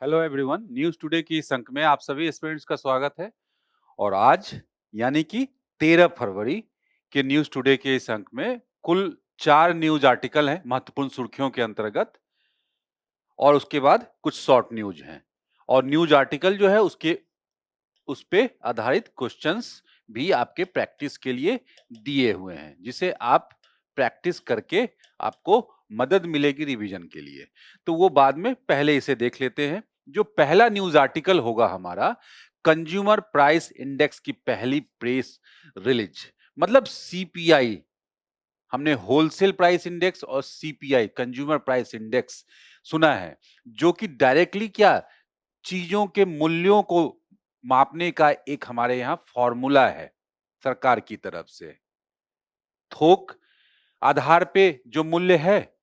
Hello everyone, news today की इस अंक में आप सभी स्टूडेंट्स का स्वागत है। और आज यानी कि 13 फरवरी के न्यूज़ टुडे के इस अंक में कुल 4 न्यूज़ आर्टिकल हैं महत्वपूर्ण सुर्खियों के अंतर्गत, और उसके बाद कुछ शॉर्ट न्यूज़ हैं। और न्यूज़ आर्टिकल जो है उसके उस पे आधारित क्वेश्चंस भी आपके प्रैक्टिस के लिए दिए हुए हैं, जिसे आप प्रैक्टिस करके आपको मदद मिलेगी रिवीजन के लिए। तो वो बाद में, पहले इसे देख लेते हैं। जो पहला न्यूज़ आर्टिकल होगा हमारा, कंज्यूमर प्राइस इंडेक्स की पहली प्रेस रिलीज, मतलब सीपीआई। हमने होलसेल प्राइस इंडेक्स और सीपीआई कंज्यूमर प्राइस इंडेक्स सुना है, जो कि डायरेक्टली क्या, चीजों के मूल्यों को मापने का एक हमारे यहां फॉर्मूला है सरकार की तरफ से। थोक आधार पे जो मूल्य है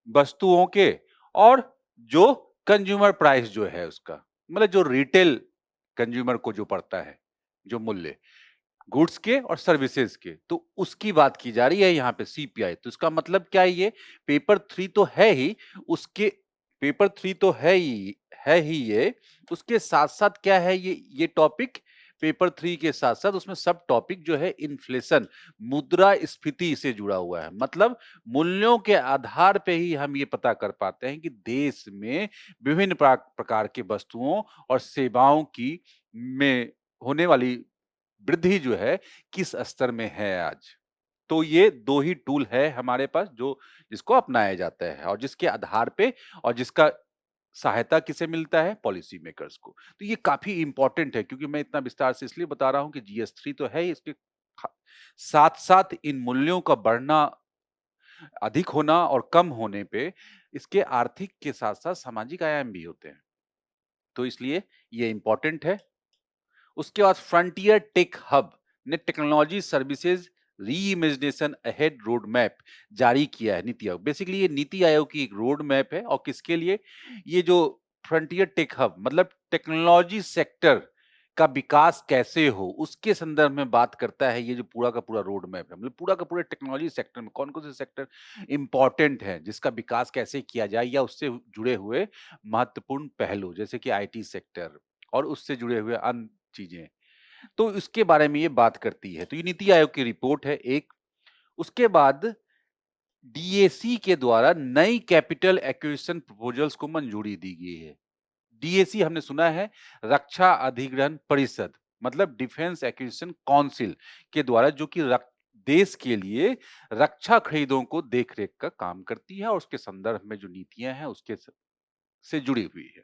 वस्तुओं के, और जो कंज्यूमर प्राइस जो है उसका, मतलब जो रिटेल कंज्यूमर को जो पड़ता है, जो मूल्य गुड्स के और सर्विसेज के, तो उसकी बात की जा रही है यहाँ पे सीपीआई। तो इसका मतलब क्या है, ये पेपर 3 तो है ही, उसके पेपर 3 तो है ही ये, उसके साथ साथ क्या है, ये टॉपिक पेपर 3 के साथ साथ उसमें सब टॉपिक जो है इन्फ्लेशन, मुद्रास्फीति से जुड़ा हुआ है। मतलब मूल्यों के आधार पे ही हम ये पता कर पाते हैं कि देश में विभिन्न प्रकार के वस्तुओं और सेवाओं की में होने वाली वृद्धि जो है किस स्तर में है आज। तो ये 2 ही टूल है हमारे पास, जो जिसको अपनाया जाता है और जिसके आधार पे, और जिसका सहायता किसे मिलता है, पॉलिसी मेकर्स को। तो ये काफी इंपॉर्टेंट है, क्योंकि मैं इतना विस्तार से इसलिए बता रहा हूं कि जीएस3 तो है ही, इसके साथ साथ इन मूल्यों का बढ़ना, अधिक होना और कम होने पे इसके आर्थिक के साथ साथ सामाजिक आयाम भी होते हैं। तो इसलिए ये इंपॉर्टेंट है। उसके बाद फ्रंटियर टेक हब ने technology services reimagination ahead road map जारी किया है, नीति आयोग। बेसिकली ये नीति आयोग की एक रोड मैप है, और किसके लिए, ये जो फ्रंटियर टेक हब मतलब टेक्नोलॉजी सेक्टर का विकास कैसे हो उसके संदर्भ में बात करता है। ये जो पूरा का पूरा रोड मैप है, मतलब पूरा का पूरा टेक्नोलॉजी सेक्टर में कौन कौन से सेक्टर इंपॉर्टेंट है, जिसका विकास कैसे किया जाए, या उससे जुड़े हुए महत्वपूर्ण पहलू जैसे कि आईटी सेक्टर और उससे जुड़े हुए अन्य चीजें, तो इसके बारे में ये बात करती है। तो ये नीति आयोग की रिपोर्ट है एक। उसके बाद डीएसी के द्वारा नई कैपिटल एक्विजिशन प्रपोजल्स को मंजूरी दी गई है। डीएसी हमने सुना है, रक्षा अधिग्रहण परिषद, मतलब डिफेंस एक्विजिशन काउंसिल के द्वारा, जो कि देश के लिए रक्षा खरीदों को देखरेख का काम करती है, और उसके संदर्भ में जो नीतियां हैं उसके से जुड़ी हुई है।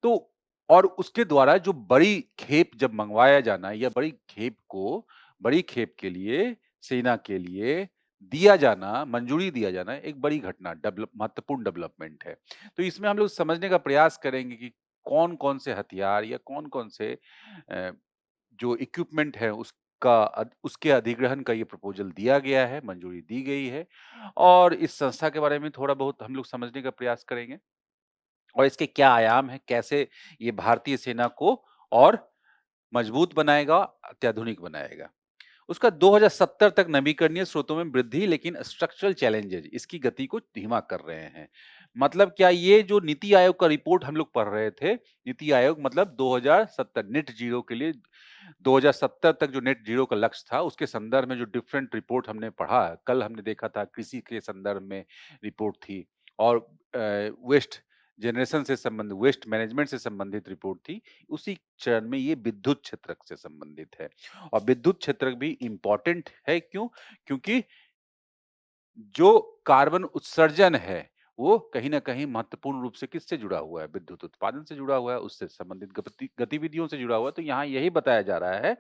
तो और उसके द्वारा जो बड़ी खेप जब मंगवाया जाना, या बड़ी खेप के लिए सेना के लिए दिया जाना, मंजूरी दिया जाना, एक बड़ी घटना, महत्वपूर्ण डेवलपमेंट है। तो इसमें हम लोग समझने का प्रयास करेंगे कि कौन-कौन से हथियार या कौन-कौन से अ, जो इक्विपमेंट है उसके अधिग्रहण का ये प्रपोजल दिया गया है, मंजूरी दी गई है। और इस संस्था के बारे में थोड़ा बहुत हम लोग समझने का प्रयास करेंगे, और इसके क्या आयाम हैं, कैसे ये भारतीय सेना को और मजबूत बनाएगा, अत्याधुनिक बनाएगा। उसका 2070 तक नवीकरणीय स्रोतों में वृद्धि, लेकिन स्ट्रक्चरल चैलेंजेस इसकी गति को धीमा कर रहे हैं। मतलब क्या, ये जो नीति आयोग का रिपोर्ट हम लोग पढ़ रहे थे, नीति आयोग मतलब 2070 नेट जीरो के लिए, 2070 तक जो नेट जीरो का लक्ष्य था उसके संदर्भ में जो डिफरेंट रिपोर्ट हमने पढ़ा, कल हमने देखा था कृषि के संदर्भ में रिपोर्ट थी, और वेस्ट जनरेशन से संबंधित, वेस्ट मैनेजमेंट से संबंधित रिपोर्ट थी। उसी चरण में ये विद्युत क्षेत्र से संबंधित है। और विद्युत क्षेत्र भी इंपॉर्टेंट है, क्यों? क्योंकि जो कार्बन उत्सर्जन है, वो कहीं न कहीं महत्वपूर्ण रूप से किससे जुड़ा हुआ है? विद्युत उत्पादन से जुड़ा हुआ है, उससे संबंधित गतिविधियों से जुड़ा हुआ है। तो यहाँ यही बताया जा रहा है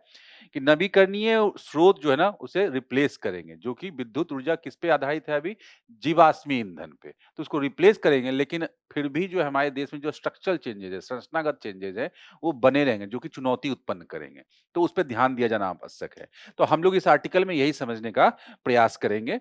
कि नवीकरणीय स्रोत जो है ना, उसे रिप्लेस करेंगे, जो कि विद्युत ऊर्जा किस पे आधारित है अभी? जीवाश्मी ईंधन पे। तो उसको रिप्लेस करेंगे, लेकिन फिर भी जो हमारे देश में जो स्ट्रक्चरल चेंजेज़ है, संरचनागत चेंजेज़ हैं, वो बने रहेंगे, जो कि चुनौती उत्पन्न करेंगे। तो उस पे ध्यान दिया जाना आवश्यक है। तो हम लोग इस आर्टिकल में यही समझने का प्रयास करेंगे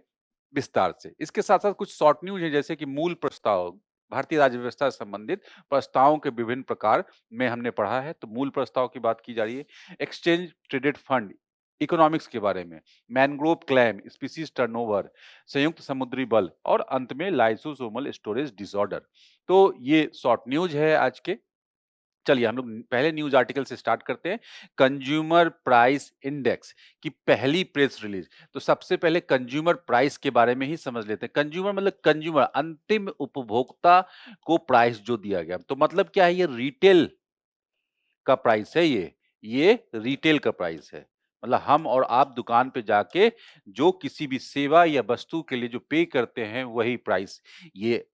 विस्तार से। इसके साथ-साथ कुछ शॉर्ट न्यूज़ है, जैसे कि मूल प्रस्ताव, भारतीय राज्य व्यवस्था से संबंधित प्रस्तावों के विभिन्न प्रकार में हमने पढ़ा है, तो मूल प्रस्ताव की बात की जा रही है। एक्सचेंज ट्रेडेड फंड, इकोनॉमिक्स के बारे में, मैंग्रोव क्लेम, स्पीशीज टर्नओवर, संयुक्त समुद्री बल, और अंत में लाइसोसोमल स्टोरेज डिसऑर्डर। तो ये शॉर्ट न्यूज़ है आज के। चलिए हम लोग पहले न्यूज आर्टिकल से स्टार्ट करते हैं। कंज्यूमर प्राइस इंडेक्स की पहली प्रेस रिलीज। तो सबसे पहले कंज्यूमर प्राइस के बारे में ही समझ लेते हैं। कंज्यूमर मतलब कंज्यूमर, अंतिम उपभोक्ता को प्राइस जो दिया गया, तो मतलब क्या है, ये रिटेल का प्राइस है। ये रिटेल का प्राइस है। मतलब हम और आप दुकान पे जाके जो किसी भी सेवा या वस्तु के लिए जो पे करते हैं, वही प्राइस, ये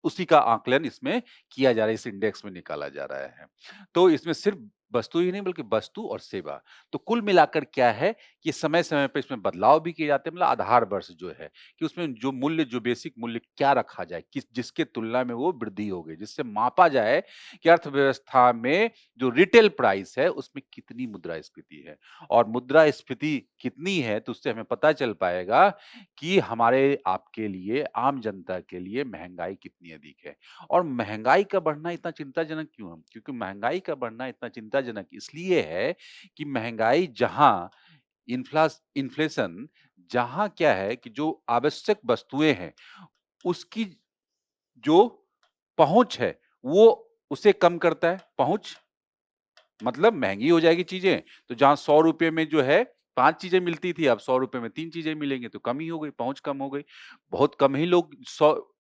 उसी का आकलन इसमें किया जा रहा है, इस इंडेक्स में निकाला जा रहा है। तो इसमें सिर्फ वस्तु ही नहीं बल्कि वस्तु और सेवा। तो कुल मिलाकर क्या है कि समय-समय पे इसमें बदलाव भी किए जाते हैं। मतलब आधार वर्ष जो है कि उसमें जो मूल्य, जो बेसिक मूल्य क्या रखा जाए, किस जिसके तुलना में वो वृद्धि हो गई, जिससे मापा जाए कि अर्थव्यवस्था में जो रिटेल प्राइस है उसमें कितनी मुद्रास्फीति है। और मुद्रास्फीति कितनी है तो उससे हमें पता चल पाएगा कि हमारे आपके लिए, आम जनता के लिए महँगाई कितनी अधिक है। और महँगाई का बढ़ना इतना चिंताजनक क्यों है? क्योंकि महँगाई का बढ़ना इतना चिंताजनक इसलिए है कि महँगाई जहाँ इन्फ्लेशन जहाँ क्या है कि जो आवश्यक वस्तुएँ हैं, उसकी जो पहुँच है, वो उसे कम करता है। पहुँच मतलब महँगी हो जाएगी चीज़ें, तो जहाँ ₹100 में जो है 5 चीज़ें मिलती थी, अब ₹100 में 3 चीज़ें मिलेंगी, तो कम ही हो गई, पहुँच कम हो गई। बहुत कम ही लोग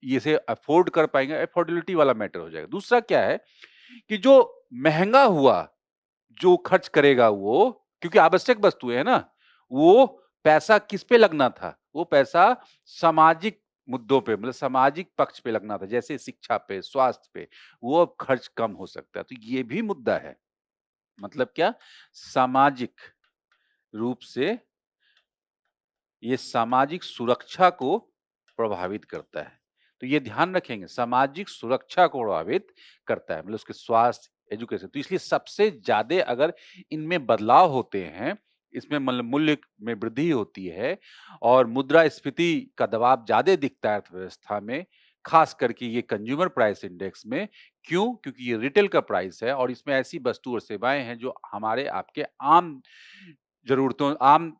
इसे अफ़ोर्ड कर पाएँगे, अफ़ोर्डेबिलिटी वाला मैटर हो जाएगा। दूसरा क्या है कि जो महँगा हुआ, जो खर्च करेगा वो, क्योंकि आवश्यक वस्तुएँ है ना, वो पैसा किस पे लगना था? वो पैसा सामाजिक मुद्दों पे, मतलब सामाजिक पक्ष पे लगना था, जैसे शिक्षा पे, स्वास्थ्य पे, वो अब खर्च कम हो सकता है। तो ये भी मुद्दा है। मतलब क्या? सामाजिक रूप से ये सामाजिक सुरक्षा को प्रभावित करता है। तो ये ध्यान रखेंगे, सामाजिक सुरक्षा को प्रभावित करता है, मतलब उसके स्वास्थ्य, एजुकेशन। तो इसलिए सबसे ज़्यादा अगर इनमें बदलाव होते हैं, इसमें मतलब मूल्य में वृद्धि होती है और मुद्रास्फीति का दबाव ज़्यादा दिखता है अर्थव्यवस्था में, खास करके ये कंज्यूमर प्राइस इंडेक्स में। क्यों? क्योंकि ये रिटेल का प्राइस है और इसमें ऐसी वस्तु और सेवाएँ हैं जो हमारे आपके आम ज़रूरतों, आम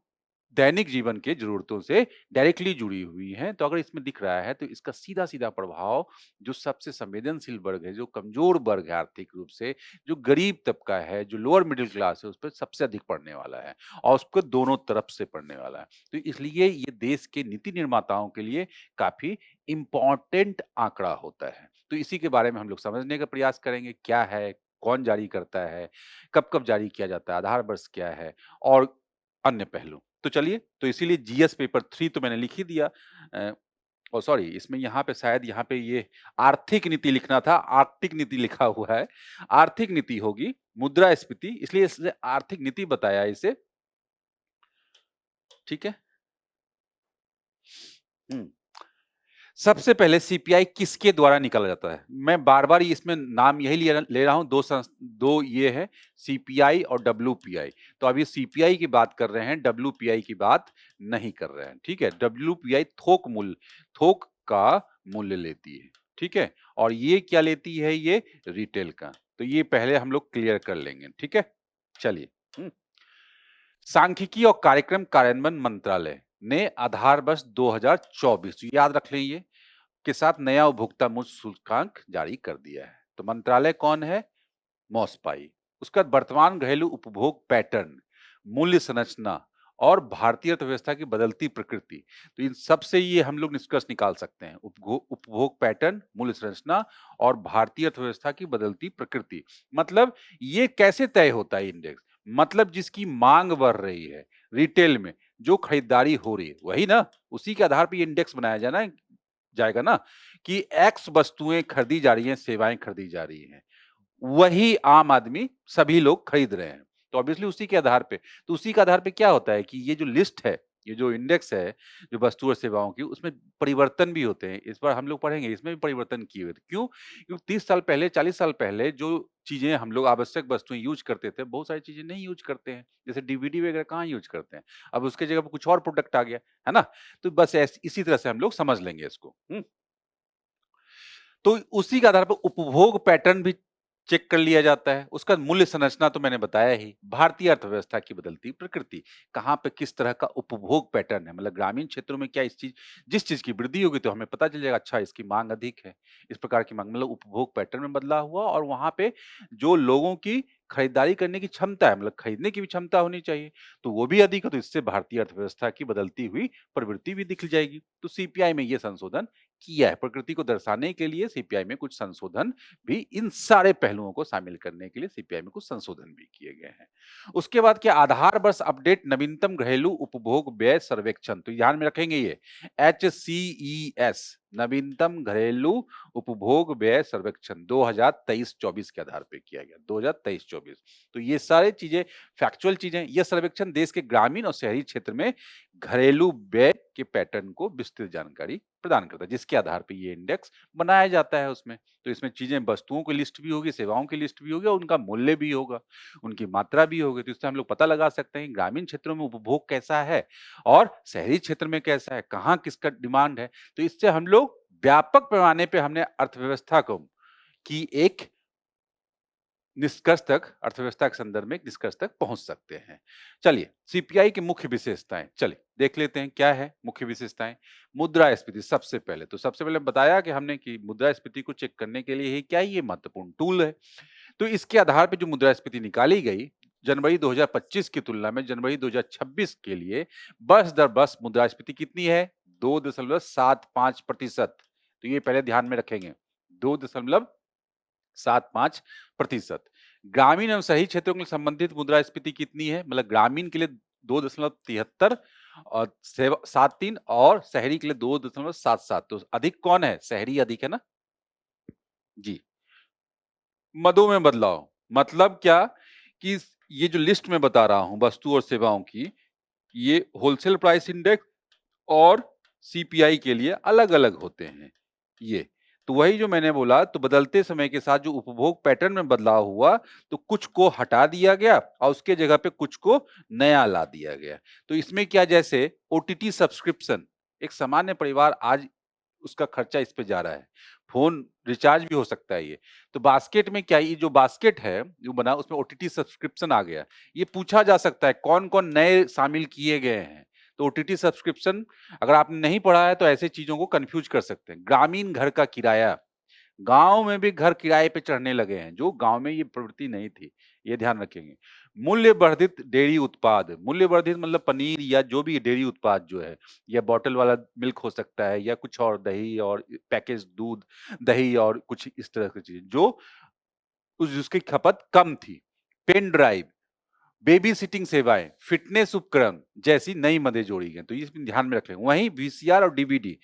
दैनिक जीवन के ज़रूरतों से डायरेक्टली जुड़ी हुई हैं। तो अगर इसमें दिख रहा है तो इसका सीधा-सीधा प्रभाव जो सबसे संवेदनशील वर्ग है, जो कमज़ोर वर्ग है आर्थिक रूप से, जो गरीब तबका है, जो लोअर मिडल क्लास है, उस पे सबसे अधिक पड़ने वाला है और उसको दोनों तरफ से पड़ने वाला है। तो इसलिए ये देश के नीति निर्माताओं के लिए काफ़ी इम्पोर्टेंट आंकड़ा होता है। तो इसी के बारे में हम लोग समझने का प्रयास करेंगे, क्या है, कौन जारी करता है, कब-कब जारी किया जाता है, आधार वर्ष क्या है और अन्य पहलू। तो चलिए, तो इसीलिए जीएस पेपर 3 तो मैंने लिख ही दिया। अ, ओह सॉरी, इसमें यहाँ पे शायद यहाँ पे ये आर्थिक नीति लिखना था, आर्थिक नीति लिखा हुआ है। आर्थिक नीति होगी, मुद्रास्फीति, इसलिए इसे आर्थिक नीति बताया इसे। ठीक है? हुँ। सबसे पहले सीपीआई किसके द्वारा निकाला जाता है? मैं बार-बार इसमें नाम यही ले रहा हूँ, 2 ये है, सीपीआई और डब्ल्यूपीआई। तो अभी सीपीआई की बात कर रहे हैं, डब्ल्यूपीआई की बात नहीं कर रहे हैं, ठीक है? डब्ल्यूपीआई थोक का मूल्य लेती है, ठीक है? और ये क्या लेती है? ये रिटेल का। तो ये पहले हम लोग क्लियर कर लेंगे, ठीक है? चलिए। हुँ। सांख्यिकी और कार्यक्रम कार्यान्वयन मंत्रालय ने आधार वर्ष 2024, याद रख लें ये, के साथ नया उपभोक्ता मूल्य सूचकांक जारी कर दिया है। तो मंत्रालय कौन है? मॉसपाई। उसका वर्तमान घरेलू उपभोग पैटर्न, मूल्य संरचना और भारतीय अर्थव्यवस्था की बदलती प्रकृति। तो इन सब से ये हम लोग निष्कर्ष निकाल सकते हैं। उपभोग पैटर्न, मूल्य संरचना और भारतीय अर्थव्यवस्था की बदलती प्रकृति। मतलब ये कैसे तय होता है इंडेक्स? मतलब जिसकी मांग बढ़ रही है, रिटेल में जो खरीदारी हो रही है, वही ना? उसी के आधार पे ये इंडेक्स बनाया जाएगा ना कि एक्स वस्तुएँ खरीदी जा रही हैं, सेवाएँ खरीदी जा रही हैं। वही आम आदमी, सभी लोग खरीद रहे हैं। तो ऑब्वियसली उसी के आधार पे, तो उसी के आधार पे क्या होता है कि ये जो लिस्ट है, ये जो इंडेक्स है, जो वस्तु और सेवाओं की, उसमें परिवर्तन भी होते हैं। इस बार हम लोग पढ़ेंगे, इसमें भी परिवर्तन किए हुए थे। क्यों? क्योंकि 30 साल पहले, 40 साल पहले जो चीज़ें हम लोग आवश्यक वस्तुएँ यूज़ करते थे, बहुत सारी चीज़ें नहीं यूज़ करते हैं। जैसे डीवीडी वगैरह कहाँ यूज़ करते हैं। अब उसके जगह पे कुछ और प्रोडक्ट आ गया, है ना? तो बस इसी तरह से हम लोग समझ लेंगे इसको। तो उसी के आधार पर उपभोग पैटर्न भी चेक कर लिया जाता है। उसका मूल्य संरचना तो मैंने बताया ही, भारतीय अर्थव्यवस्था की बदलती प्रकृति, कहाँ पे किस तरह का उपभोग पैटर्न है, मतलब ग्रामीण क्षेत्रों में क्या जिस चीज़ की वृद्धि होगी तो हमें पता चल जाएगा अच्छा इसकी माँग अधिक है। इस प्रकार की माँग मतलब उपभोग पैटर्न में बदलाव हुआ और वहाँ पे जो लोगों की खरीदारी करने की क्षमता है, मतलब खरीदने की भी क्षमता होनी चाहिए, तो वो भी अधिक है, तो इससे भारतीय अर्थव्यवस्था की बदलती हुई प्रवृत्ति भी दिख जाएगी। तो सीपीआई में ये संशोधन किया है, प्रकृति को दर्शाने के लिए सीपीआई में कुछ संशोधन भी, इन सारे पहलुओं को शामिल करने के लिए सीपीआई में कुछ संशोधन भी किए गए हैं। उसके बाद क्या, आधार वर्ष अपडेट नवीनतम घरेलू उपभोग व्यय सर्वेक्षण, तो ध्यान में रखेंगे ये HCES, नवीनतम घरेलू उपभोग व्यय सर्वेक्षण 2023-24 के आधार पे किया गया, 2023-24। तो ये सारे चीजें फैक्चुअल चीजें, यह सर्वेक्षण देश के ग्रामीण और शहरी क्षेत्र में घरेलू व्यय के पैटर्न को विस्तृत जानकारी प्रदान करता है, जिसके आधार पर ये इंडेक्स बनाया जाता है उसमें। तो इसमें चीजें, वस्तुओं की लिस्ट भी होगी, सेवाओं की लिस्ट भी होगी और उनका मूल्य भी होगा, उनकी मात्रा भी होगी। तो इससे हम लोग पता लगा सकते हैं ग्रामीण क्षेत्रों में उपभोग कैसा है और शहरी क्षेत्र में कैसा है, कहाँ किसका डिमांड है। तो इससे हम लोग व्यापक पैमाने पे हमने अर्थव्यवस्था को की एक निष्कर्ष तक, अर्थव्यवस्था के संदर्भ में एक निष्कर्ष तक पहुंच सकते हैं। चलिए सीपीआई की मुख्य विशेषताएं चलिए देख लेते हैं, क्या है मुख्य विशेषताएं। मुद्रास्फीति सबसे पहले, तो सबसे पहले बताया कि हमने कि मुद्रास्फीति को चेक करने के लिए ही क्या ये महत्वपूर्ण टूल है। तो इसके आधार पर जो मुद्रास्फीति निकाली गई जनवरी 2025 की तुलना में जनवरी 2026 के लिए वर्ष दर वर्ष मुद्रास्फीति कितनी है, 2.75%। तो ये पहले ध्यान में रखेंगे, 2.75%। ग्रामीण एवं शहरी क्षेत्रों के संबंधित मुद्रास्फीति कितनी है, मतलब ग्रामीण के लिए 2.73 और 73 और शहरी के लिए 2.77। तो अधिक कौन है, शहरी अधिक है ना जी। मदों में बदलाव मतलब क्या कि ये जो लिस्ट में बता रहा हूं वस्तु और सेवाओं की, ये होलसेल प्राइस इंडेक्स और सीपीआई के लिए अलग-अलग होते हैं ये। तो वही जो मैंने बोला, तो बदलते समय के साथ जो उपभोग पैटर्न में बदलाव हुआ, तो कुछ को हटा दिया गया और उसके जगह पे कुछ को नया ला दिया गया। तो इसमें क्या, जैसे ओटीटी सब्सक्रिप्शन, एक सामान्य परिवार आज उसका खर्चा इस पे जा रहा है, फ़ोन रिचार्ज भी हो सकता है ये। तो बास्केट में क्या, ये जो बास्केट है जो बना उसमें ओटीटी सब्सक्रिप्शन आ गया। ये पूछा जा सकता है कौन-कौन नए शामिल किए गए हैं। तो ओटीटी सब्सक्रिप्शन अगर आपने नहीं पढ़ा है तो ऐसे चीज़ों को कन्फ्यूज़ कर सकते हैं। ग्रामीण घर का किराया, गाँव में भी घर किराए पे चढ़ने लगे हैं, जो गाँव में ये प्रवृत्ति नहीं थी, ये ध्यान रखेंगे। मूल्य वर्धित डेयरी उत्पाद, मूल्य वर्धित मतलब पनीर या जो भी डेयरी उत्पाद जो है, या बॉटल वाला मिल्क हो सकता है या कुछ और दही और पैकेज दूध, दही और कुछ इस तरह की चीज़ जो जिसकी खपत कम थी। पेन ड्राइव, बेबी सिटिंग सेवाएँ, फिटनेस उपकरण जैसी नई मदें जोड़ी गई, तो ये इसमें ध्यान में रख लें। वहीं वीसीआर और डीवीडी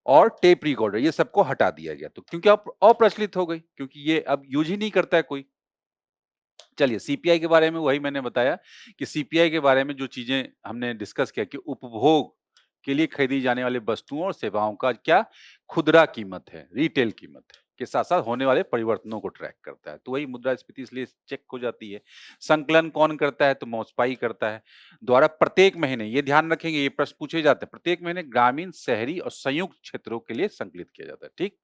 और टेप रिकॉर्डर ये सबको हटा दिया गया, तो क्योंकि अब अप्रचलित हो गई, क्योंकि ये अब यूज ही नहीं करता है कोई। चलिए सीपीआई के बारे में वही मैंने बताया कि सीपीआई के बारे में जो चीजें हमने डिस्कस किया कि उपभोग के लिए खरीदी जाने वाले वस्तुओं और सेवाओं का क्या खुदरा कीमत है, रिटेल कीमत है के साथ साथ होने वाले परिवर्तनों को ट्रैक करता है। तो वही मुद्रास्फीति इसलिए चेक हो जाती है। संकलन कौन करता है, तो मौजपाई करता है द्वारा प्रत्येक महीने, ये ध्यान रखेंगे ये प्रश्न पूछे जाते हैं, प्रत्येक महीने ग्रामीण, शहरी और संयुक्त क्षेत्रों के लिए संकलित किया जाता है। ठीक,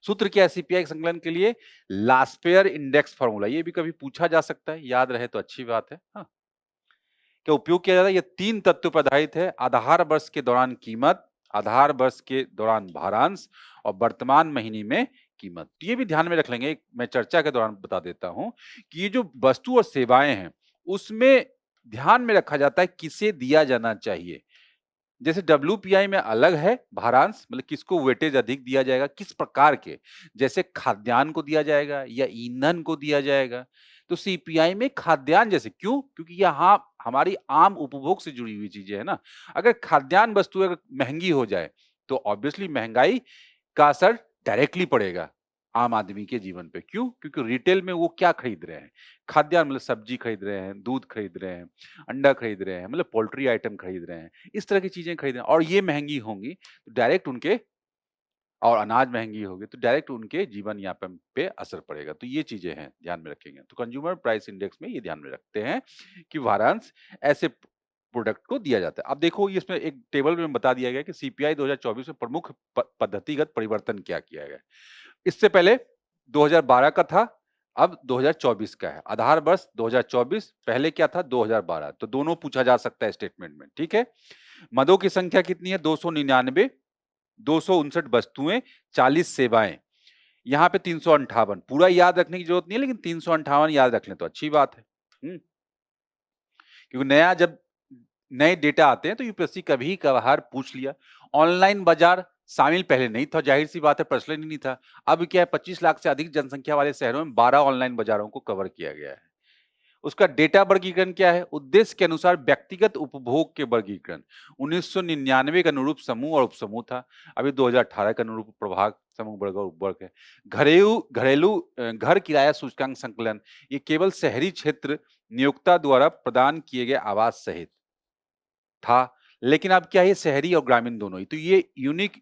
सूत्र क्या है सीपीआई संकलन के लिए, लास्पेयर इंडेक्स फार्मूला, ये भी कभी पूछा जा सकता है, याद रहे तो अच्छी बात है। हाँ, क्या उपयोग किया जाता है, ये 3 तत्व पर आधारित है, आधार वर्ष के दौरान कीमत, आधार वर्ष के दौरान भारांश और वर्तमान महीने में कीमत। तो ये भी ध्यान में रख लेंगे, मैं चर्चा के दौरान बता देता हूं कि ये जो वस्तु और सेवाएं हैं उसमें ध्यान में रखा जाता है किसे दिया जाना चाहिए। जैसे डब्ल्यूपीआई में अलग है भारांश, मतलब किसको वेटेज अधिक दिया जाएगा, किस प्रकार के, जैसे खाद्यान्न को दिया जाएगा या ईंधन को दिया जाएगा। तो सीपीआई में खाद्यान्न, जैसे क्यों, क्योंकि यहाँ हमारी आम उपभोग से जुड़ी हुई चीजें है ना। अगर खाद्यान्न वस्तु अगर महंगी हो जाए तो ऑब्वियसली महंगाई का असर डायरेक्टली पड़ेगा आम आदमी के जीवन पे। क्यों, क्योंकि रिटेल में वो क्या खरीद रहे हैं, खाद्यान्न मतलब सब्जी खरीद रहे हैं, दूध खरीद रहे हैं, अंडा खरीद रहे हैं, मतलब पोल्ट्री आइटम खरीद रहे हैं, इस तरह की चीजें खरीद रहे हैं और ये महंगी होंगी तो डायरेक्ट उनके, और अनाज महंगी होगी तो डायरेक्ट उनके जीवन यापन पे असर पड़ेगा। तो ये चीजें हैं, ध्यान में रखेंगे। तो कंज्यूमर प्राइस इंडेक्स में ये ध्यान में रखते हैं कि वारांश ऐसे प्रोडक्ट को दिया जाता है। अब देखो ये इसमें एक टेबल में बता दिया गया कि सीपीआई 2024 में प्रमुख पद्धतिगत परिवर्तन क्या किया गया। इससे पहले 2012 का था, अब 2024 का है, आधार वर्ष 2024, पहले क्या था 2012, तो दोनों पूछा जा सकता है स्टेटमेंट में, ठीक है। मदों की संख्या कितनी है 299, 259 वस्तुएं, 40 सेवाएं, यहाँ पे 358, पूरा याद रखने की जरूरत नहीं है, लेकिन 358 याद रख लें तो अच्छी बात है। क्योंकि नया जब नए डेटा आते हैं तो यूपीएससी कभी कभार पूछ लिया। ऑनलाइन बाजार शामिल पहले नहीं था, जाहिर सी बात है, प्रचलन ही नहीं था। अब क्या है, 25 लाख से अधिक जनसंख्या वाले शहरों में 12 ऑनलाइन बाजारों को कवर किया गया है। उसका डेटा वर्गीकरण क्या है, उद्देश्य के अनुसार व्यक्तिगत उपभोग के वर्गीकरण। 1999 का अनुरूप समूह और उपसमूह था, अभी 2018 का अनुरूप प्रभाग समूह वर्ग और उपवर्ग है। घरेलू घरेलू घर किराया सूचकांक संकलन, ये केवल शहरी क्षेत्र नियोक्ता द्वारा प्रदान किए गए आवास सहित था, लेकिन अब क्या है, शहरी और ग्रामीण दोनों ही, तो ये यूनिक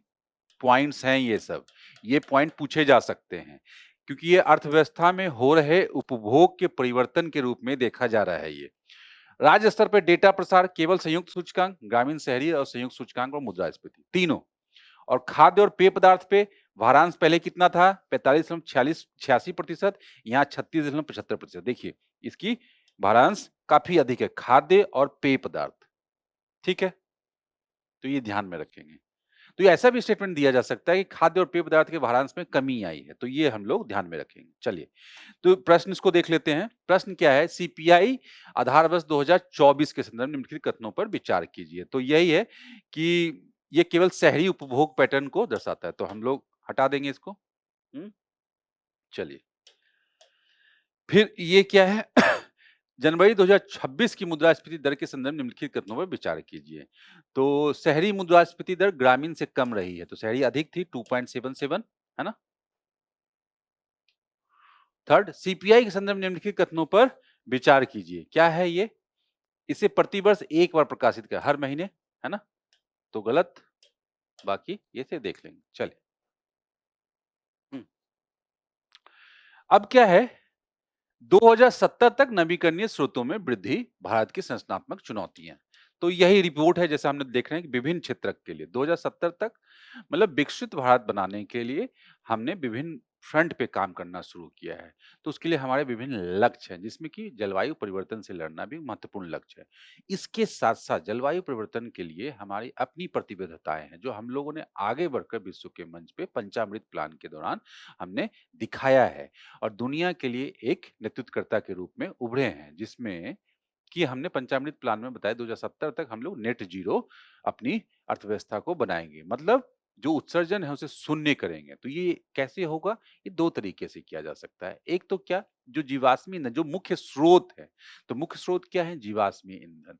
पॉइंट्स हैं, ये सब ये पॉइंट पूछे जा सकते हैं, क्योंकि ये अर्थव्यवस्था में हो रहे उपभोग के परिवर्तन के रूप में देखा जा रहा है। ये राज्य स्तर पर डेटा प्रसार केवल संयुक्त सूचकांक, ग्रामीण शहरी और संयुक्त सूचकांक और मुद्रास्फीति तीनों। और खाद्य और पेय पदार्थ पे भारांश पहले कितना था, 45.86%, यहाँ 36.75%। देखिए इसकी भारांश काफी अधिक है, खाद्य और पेय पदार्थ, ठीक है, तो ये ध्यान में रखेंगे। तो ये ऐसा भी स्टेटमेंट दिया जा सकता है कि खाद्य और पेय पदार्थ के भारांश में कमी आई है, तो ये हम लोग ध्यान में रखेंगे। चलिए, तो प्रश्न इसको देख लेते हैं। प्रश्न क्या है, सीपीआई आधार वर्ष 2024 के संदर्भ में निम्नलिखित कथनों पर विचार कीजिए। तो यही है कि ये केवल शहरी उपभोग पैटर्न को दर्शाता है, तो हम लोग हटा देंगे इसको। चलिए, फिर ये क्या है जनवरी 2026 की मुद्रास्फीति दर के संदर्भ में निम्नलिखित कथनों पर विचार कीजिए। तो शहरी मुद्रास्फीति दर ग्रामीण से कम रही है, तो शहरी अधिक थी 2.77, है ना। थर्ड, सीपीआई के संदर्भ में निम्नलिखित कथनों पर विचार कीजिए। क्या है ये, इसे प्रतिवर्ष एक बार प्रकाशित कर, हर महीने, है ना, तो गलत, बाकी ये से देख लेंगे। चलिए, अब क्या है, 2070 तक नवीकरणीय स्रोतों में वृद्धि भारत की संरचनात्मक चुनौतियां। तो यही रिपोर्ट है, जैसे हमने देख रहे हैं कि विभिन्न क्षेत्र के लिए 2070 तक मतलब विकसित भारत बनाने के लिए हमने विभिन्न फ्रंट पे काम करना शुरू किया है। तो उसके लिए हमारे विभिन्न लक्ष्य हैं, जिसमें कि जलवायु परिवर्तन से लड़ना भी महत्वपूर्ण लक्ष्य है। इसके साथ साथ जलवायु परिवर्तन के लिए हमारी अपनी प्रतिबद्धताएं हैं, जो हम लोगों ने आगे बढ़कर विश्व के मंच पे पंचामृत प्लान के दौरान हमने दिखाया है और दुनिया के लिए एक नेतृत्वकर्ता के रूप में उभरे हैं, जिसमें कि हमने पंचामृत प्लान में बताया 2070 तक हम लोग नेट जीरो अपनी अर्थव्यवस्था को बनाएंगे, मतलब जो उत्सर्जन है उसे शून्य करेंगे। तो ये कैसे होगा, ये दो तरीके से किया जा सकता है। एक तो क्या, जो जीवाश्मी ईंधन जो मुख्य स्रोत है, तो मुख्य स्रोत क्या है, जीवाश्मी ईंधन,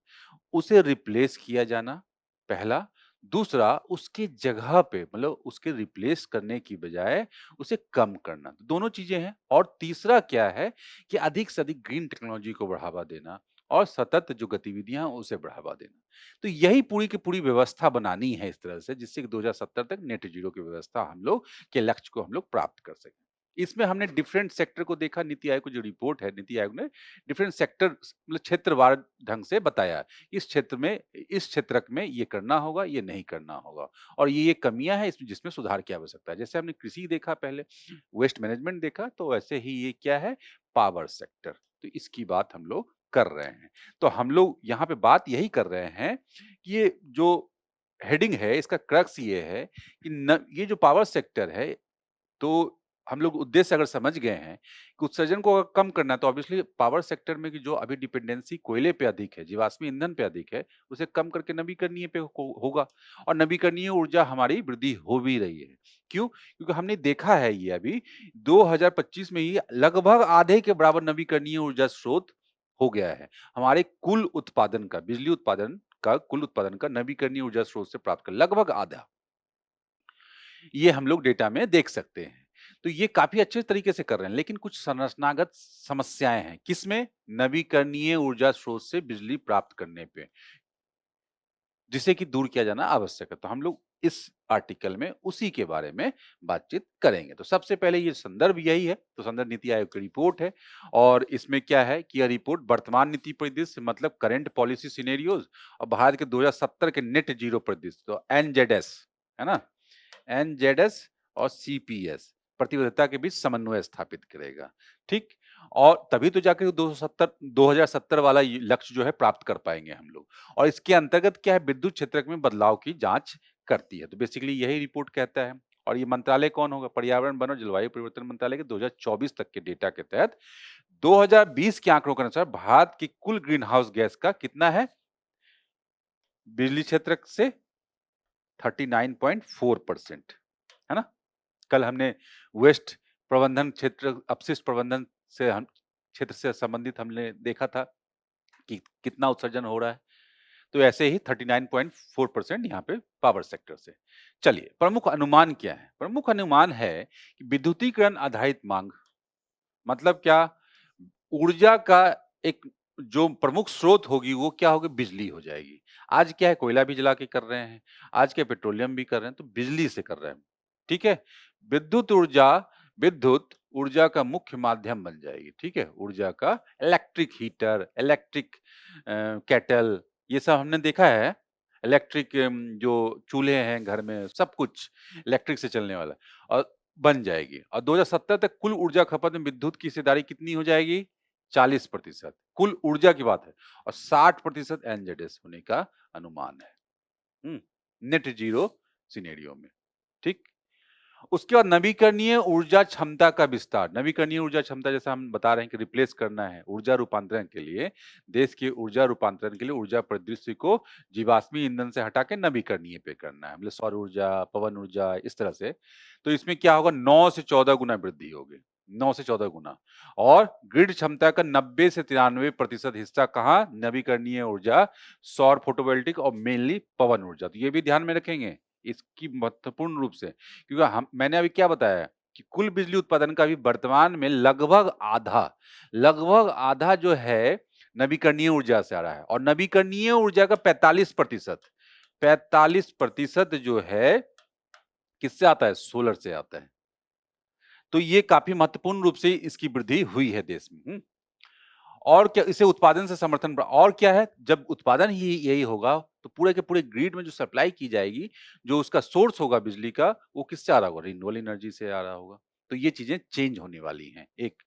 उसे रिप्लेस किया जाना पहला। दूसरा, उसके जगह पे मतलब उसके रिप्लेस करने की बजाय उसे कम करना, दोनों चीजें हैं। और तीसरा क्या है कि अधिक से अधिक ग्रीन टेक्नोलॉजी को बढ़ावा देना और सतत जो गतिविधियां हैं उसे बढ़ावा देना। तो यही पूरी की पूरी व्यवस्था बनानी है इस तरह से, जिससे कि 2070 तक नेट जीरो की व्यवस्था हम लोग के लक्ष्य को हम लोग प्राप्त कर सकें। इसमें हमने डिफरेंट सेक्टर को देखा, नीति आयोग की जो रिपोर्ट है, नीति आयोग ने डिफरेंट सेक्टर मतलब क्षेत्रवार ढंग से बताया, इस क्षेत्र में, इस क्षेत्रक में ये करना होगा, ये नहीं करना होगा, और ये कमियां हैं इसमें जिसमें सुधार की आवश्यकता है। जैसे हमने कृषि देखा पहले, वेस्ट मैनेजमेंट देखा, तो वैसे ही ये क्या है, पावर सेक्टर, तो इसकी बात हम लोग कर रहे हैं। तो हम लोग यहाँ पे बात यही कर रहे हैं कि ये जो हेडिंग है, इसका क्रक्स ये है कि ये जो पावर सेक्टर है, तो हम लोग उद्देश्य अगर समझ गए हैं कि उत्सर्जन को अगर कम करना है, तो ऑब्वियसली पावर सेक्टर में कि जो अभी डिपेंडेंसी कोयले पे अधिक है, जीवाश्मी ईंधन पे अधिक है, उसे कम करके नवीकरणीय पे होगा। और नवीकरणीय ऊर्जा हमारी वृद्धि हो भी रही है। क्यों? क्योंकि हमने देखा है ये अभी 2025 में ही लगभग आधे के बराबर नवीकरणीय ऊर्जा स्रोत हो गया है। हमारे कुल उत्पादन का, बिजली उत्पादन का, कुल उत्पादन का नवीकरणीय ऊर्जा स्रोत से प्राप्त कर लगभग आधा, ये हम लोग डेटा में देख सकते हैं। तो ये काफी अच्छे तरीके से कर रहे हैं, लेकिन कुछ संरचनागत समस्याएं हैं। किसमें? नवीकरणीय ऊर्जा स्रोत से बिजली प्राप्त करने पे, जिसे कि दूर किया जाना आवश्यक है। तो हम लोग इस आर्टिकल में उसी के बारे में बातचीत करेंगे। तो सबसे पहले ये संदर्भ यही है, तो संदर्भ नीति आयोग की रिपोर्ट है, और इसमें क्या है कि यह रिपोर्ट वर्तमान नीति परिदृश्य मतलब करंट पॉलिसी सिनेरियोज और भारत के 2070 के नेट जीरो परिदृश्य, तो एनजेडएस, है ना, एनजेडएस और सीपीएस प्रतिबद्धता के बीच समन्वय स्थापित करेगा। ठीक, और तभी तो जाके 2070 वाला ये लक्ष्य जो है प्राप्त कर पाएँगे हम लोग। और इसके अंतर्गत क्या है, विद्युत क्षेत्र में बदलाव की जाँच करती है। तो बेसिकली यही रिपोर्ट कहता है। और ये मंत्रालय कौन होगा? पर्यावरण, वन और जलवायु परिवर्तन मंत्रालय के 2024 तक के डेटा के तहत 2020 के आंकड़ों के अनुसार भारत की कुल ग्रीन हाउस गैस का कितना है? बिजली क्षेत्र से 39.4%, है ना? कल हमने वेस्ट प्रबंधन क्षेत्र, अपशिष्ट प्रबंधन से हम क्षेत्र से संबंधित हमने देखा था कि कितना उत्सर्जन हो रहा है। तो ऐसे ही 39.4% यहाँ पे पावर सेक्टर से। चलिए, प्रमुख अनुमान क्या है? प्रमुख अनुमान है कि विद्युतीकरण आधारित मांग, मतलब क्या? ऊर्जा का एक जो प्रमुख स्रोत होगी वो क्या होगी? बिजली हो जाएगी। आज क्या है, कोयला भी जला के कर रहे हैं, आज क्या पेट्रोलियम भी कर रहे हैं, तो बिजली से कर रहे हैं। ठीक है? विद्युत ऊर्जा विद्युत ऊर्जा का मुख्य माध्यम बन जाएगी। ठीक है? ऊर्जा का इलेक्ट्रिक हीटर, इलेक्ट्रिक केटल, ये सब हमने देखा है। इलेक्ट्रिक जो चूल्हे हैं घर में, सब कुछ इलेक्ट्रिक से चलने वाला और बन जाएगी। और 2070 तक कुल ऊर्जा खपत में विद्युत की हिस्सेदारी कितनी हो जाएगी? 40% कुल ऊर्जा की बात है। और 60% एनजेडएस होने का अनुमान है। नेट जीरो सिनेरियो में। ठीक? उसके बाद नवीकरणीय ऊर्जा क्षमता का विस्तार। नवीकरणीय ऊर्जा क्षमता, जैसा हम बता रहे हैं कि रिप्लेस करना है ऊर्जा रूपांतरण के लिए, देश के ऊर्जा रूपांतरण के लिए ऊर्जा परिदृश्य को जीवाश्मी ईंधन से हटा के नवीकरणीय पे करना है, मतलब सौर ऊर्जा, पवन ऊर्जा, इस तरह से। तो इसमें क्या होगा? 9 से 14 गुना वृद्धि होगी। 9 से 14 गुना। और ग्रिड क्षमता का 90 से 93% हिस्सा कहाँ? नवीकरणीय ऊर्जा, सौर, फोटोवोल्टिक और मेनली पवन ऊर्जा। तो ये भी ध्यान में रखेंगे इसकी महत्वपूर्ण रूप से, क्योंकि हम मैंने अभी क्या बताया कि कुल बिजली उत्पादन का भी वर्तमान में लगभग आधा जो है नवीकरणीय ऊर्जा से आ रहा है। और नवीकरणीय ऊर्जा का 45% जो है किससे आता है? सोलर से आता है। तो ये काफी महत्वपूर्ण रूप से इसकी वृद्धि हुई है देश में। और क्या, इसे उत्पादन से समर्थन और क्या है, जब उत्पादन ही यही होगा तो पूरे के पूरे ग्रिड में जो सप्लाई की जाएगी, जो उसका सोर्स होगा बिजली का, वो किससे आ रहा होगा? रिन्यूएबल एनर्जी से आ रहा होगा। तो ये चीजें चेंज होने वाली हैं। एक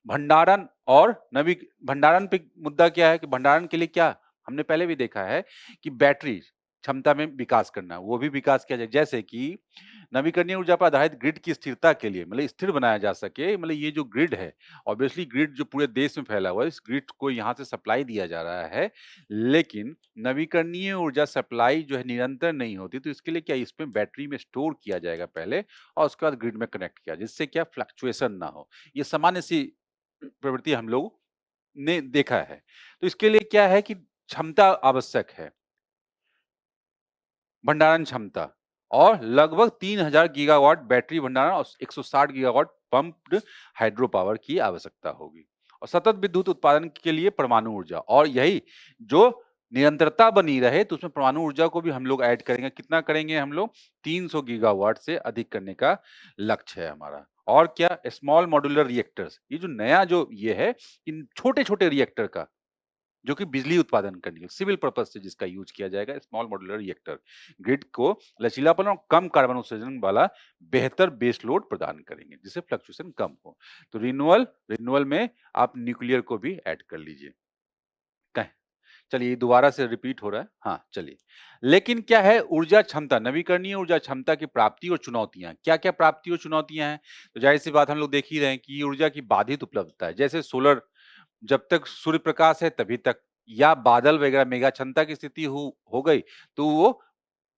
भंडारण और नवी भंडारण पे मुद्दा क्या है कि भंडारण के लिए क्या हमने पहले भी देखा है कि बैटरी क्षमता में विकास करना, वो भी विकास किया जाए। जैसे कि नवीकरणीय ऊर्जा पर आधारित ग्रिड की स्थिरता के लिए, मतलब स्थिर बनाया जा सके, मतलब ये जो ग्रिड है, ऑब्वियसली ग्रिड जो पूरे देश में फैला हुआ है, इस ग्रिड को यहाँ से सप्लाई दिया जा रहा है, लेकिन नवीकरणीय ऊर्जा सप्लाई जो है निरंतर नहीं होती, तो इसके लिए क्या, इसमें बैटरी में स्टोर किया जाएगा पहले और उसके बाद ग्रिड में कनेक्ट किया, जिससे क्या फ्लक्चुएशन ना हो। ये सामान्य सी प्रवृत्ति हम लोग ने देखा है। तो इसके लिए क्या है कि क्षमता आवश्यक है, भंडारण क्षमता, और लगभग 3000 गीगावाट बैटरी भंडारण और 160 गीगावाट पंप्ड हाइड्रो पावर की आवश्यकता होगी। और सतत विद्युत उत्पादन के लिए परमाणु ऊर्जा, और यही जो निरंतरता बनी रहे, तो उसमें परमाणु ऊर्जा को भी हम लोग ऐड करेंगे। कितना करेंगे हम लोग? 300 गीगावाट से अधिक करने का लक्ष्य है हमारा। और क्या, स्मॉल मॉड्यूलर रिएक्टर्स, ये जो नया जो ये है, इन छोटे छोटे रिएक्टर का, जो कि बिजली उत्पादन करने के लिए सिविल पर्पज से जिसका यूज किया जाएगा, स्मॉल मॉड्यूलर रिएक्टर ग्रिड को लचीलापन और कम कार्बन उत्सर्जन वाला बेहतर बेस लोड प्रदान करेंगे, जिससे फ्लक्चुएशन कम हो। तो रिन्यूअल में आप न्यूक्लियर को भी ऐड कर लीजिए। कहें, चलिए दोबारा से रिपीट हो रहा है। हाँ, चलिए। लेकिन क्या है ऊर्जा क्षमता, नवीकरणीय ऊर्जा क्षमता की प्राप्ति और चुनौतियां, क्या क्या प्राप्ति और चुनौतियां हैं? तो जाहिर सी बात हम लोग देख ही रहे हैं कि ये ऊर्जा की बाधित उपलब्धता है। जैसे सोलर, जब तक सूर्य प्रकाश है तभी तक, या बादल वगैरह मेघा क्षमता की स्थिति हो गई तो वो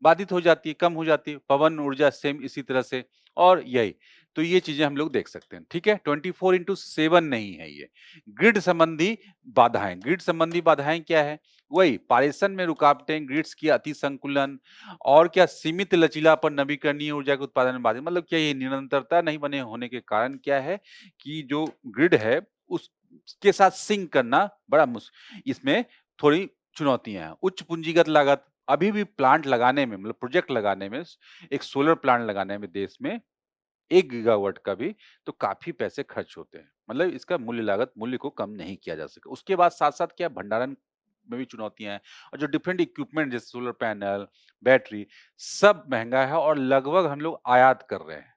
बाधित हो जाती है, कम हो जाती है। पवन ऊर्जा सेम इसी तरह से, और यही। तो ये चीजें हम लोग देख सकते हैं। ठीक है, 24/7 नहीं है ये। ग्रिड संबंधी बाधाएं क्या है? वही पारेषण में रुकावटें, ग्रिड्स की अति संकुलन, और क्या सीमित लचीलापन, नवीकरणीय ऊर्जा के उत्पादन में बाधित, मतलब क्या ये निरंतरता नहीं बने होने के कारण क्या है कि जो ग्रिड है उसके साथ सिंक करना बड़ा इसमें थोड़ी चुनौतियां हैं। उच्च पूंजीगत लागत, अभी भी प्लांट लगाने में, मतलब प्रोजेक्ट लगाने में, एक सोलर प्लांट लगाने में देश में 1 गीगावाट का भी तो काफ़ी पैसे खर्च होते हैं। मतलब इसका मूल्य को कम नहीं किया जा सका। उसके बाद साथ-साथ क्या भंडारण में भी चुनौतियाँ हैं, और जो डिफरेंट इक्विपमेंट जैसे सोलर पैनल, बैटरी, सब महँगा है और लगभग हम लोग आयात कर रहे हैं,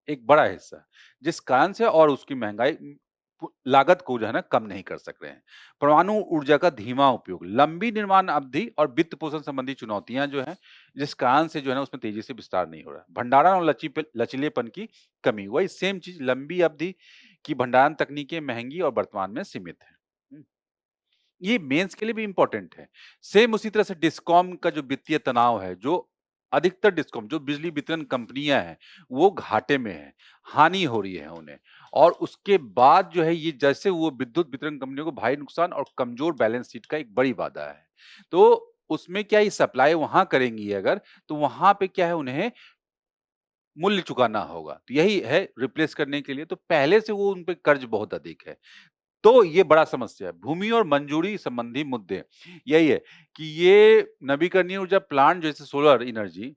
एक बड़ा हिस्सा। जिस कारण से और उसकी महँगाई लागत को जो है ना कम नहीं कर सक रहे हैं। परमाणु ऊर्जा का धीमा उपयोग, लंबी निर्माण अवधि और वित्त पोषण संबंधी चुनौतियां जो हैं, जिस कारण से जो है ना उसमें तेजी से विस्तार नहीं हो रहा है। भंडारण और लचीलेपन की कमी, वही सेम चीज, लंबी अवधि की भंडारण तकनीकें महंगी और वर्तमान में सीमित है। ये मेंस के लिए भी इम्पोर्टेंट है। सेम उसी तरह से डिस्कॉम का जो वित्तीय तनाव है, जो अधिकतर डिस्कॉम जो बिजली वितरण कंपनियां हैं, वो घाटे में हैं, हानि हो रही है उन्हें। और उसके बाद जो है ये जैसे वो विद्युत वितरण कंपनियों को भारी नुकसान और कमजोर बैलेंस शीट का एक बड़ी बाधा है। तो उसमें क्या ये सप्लाई वहां करेंगी अगर, तो वहां पे क्या है उन्हें मूल्य चुकाना होगा। तो यही है रिप्लेस करने के लिए, तो पहले से वो उन पे कर्ज बहुत अधिक है। तो ये बड़ा समस्या है। भूमि और मंजूरी संबंधी मुद्दे, यही है कि ये नवीकरणीय ऊर्जा प्लांट जैसे सोलर एनर्जी,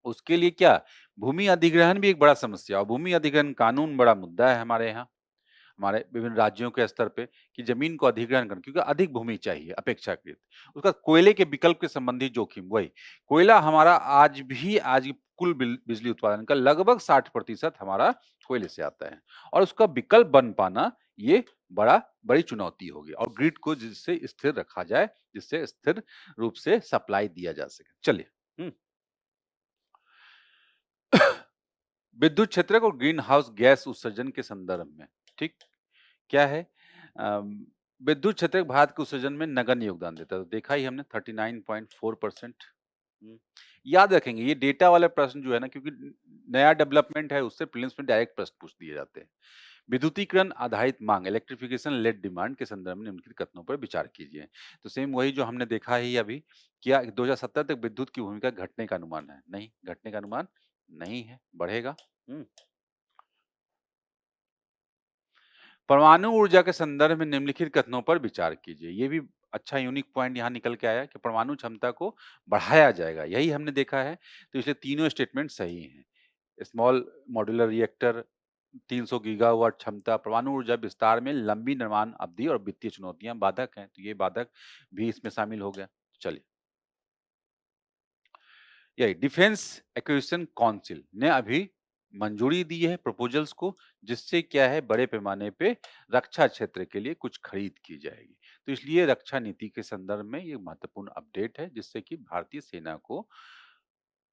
उसके लिए क्या भूमि अधिग्रहण भी एक बड़ा समस्या है और भूमि अधिग्रहण कानून बड़ा मुद्दा है हमारे यहाँ। हमारे विभिन्न राज्यों के स्तर पे कि जमीन को अधिग्रहण करना, क्योंकि अधिक भूमि चाहिए अपेक्षाकृत। उसका कोयले के विकल्प के संबंधी जोखिम, वही कोयला हमारा आज कुल बिजली उत्पादन का लगभग 60% हमारा कोयले से आता है और उसका विकल्प बन पाना ये बड़ी चुनौती होगी और ग्रिड को जिससे स्थिर रखा जाए, जिससे स्थिर रूप से सप्लाई दिया जा सके। चलिए, विद्युत क्षेत्रक और ग्रीन हाउस गैस उत्सर्जन के संदर्भ में, ठीक क्या है? अम, विद्युत क्षेत्रक भारत के उत्सर्जन में नगण्य योगदान देता है। तो देखा ही हमने 39.4%। याद रखेंगे ये डेटा वाले प्रश्न जो है ना, क्योंकि नया डेवलपमेंट है, उससे प्रीलिम्स में डायरेक्ट प्रश्न पूछ दिए जाते हैं। विद्युतीकरण आधारित मांग, इलेक्ट्रिफिकेशन लेड डिमांड के संदर्भ में निम्नलिखित कथनों पर विचार कीजिए। तो सेम वही जो हमने देखा ही अभी, क्या 2070 तक विद्युत की भूमिका घटने का अनुमान है? नहीं, घटने का अनुमान नहीं है, बढ़ेगा। हम्म। परमाणु ऊर्जा के संदर्भ में निम्नलिखित कथनों पर विचार कीजिए। ये भी अच्छा यूनिक पॉइंट यहाँ निकल के आया कि परमाणु क्षमता को बढ़ाया जाएगा, यही हमने देखा है। तो इसलिए तीनों स्टेटमेंट सही हैं। स्मॉल मॉड्यूलर रिएक्टर, 300 गीगावाट क्षमता, परमाणु ऊर्जा विस्तार में लंबी निर्माण अवधि और वित्तीय चुनौतियां बाधक हैं। तो ये बाधक भी इसमें शामिल हो गया। चलिए, यही डिफेंस एक्विजिशन काउंसिल ने अभी मंजूरी दी है प्रपोजल्स को, जिससे क्या है बड़े पैमाने पे रक्षा क्षेत्र के लिए कुछ खरीद की जाएगी। तो इसलिए रक्षा नीति के संदर्भ में ये महत्वपूर्ण अपडेट है, जिससे कि भारतीय सेना को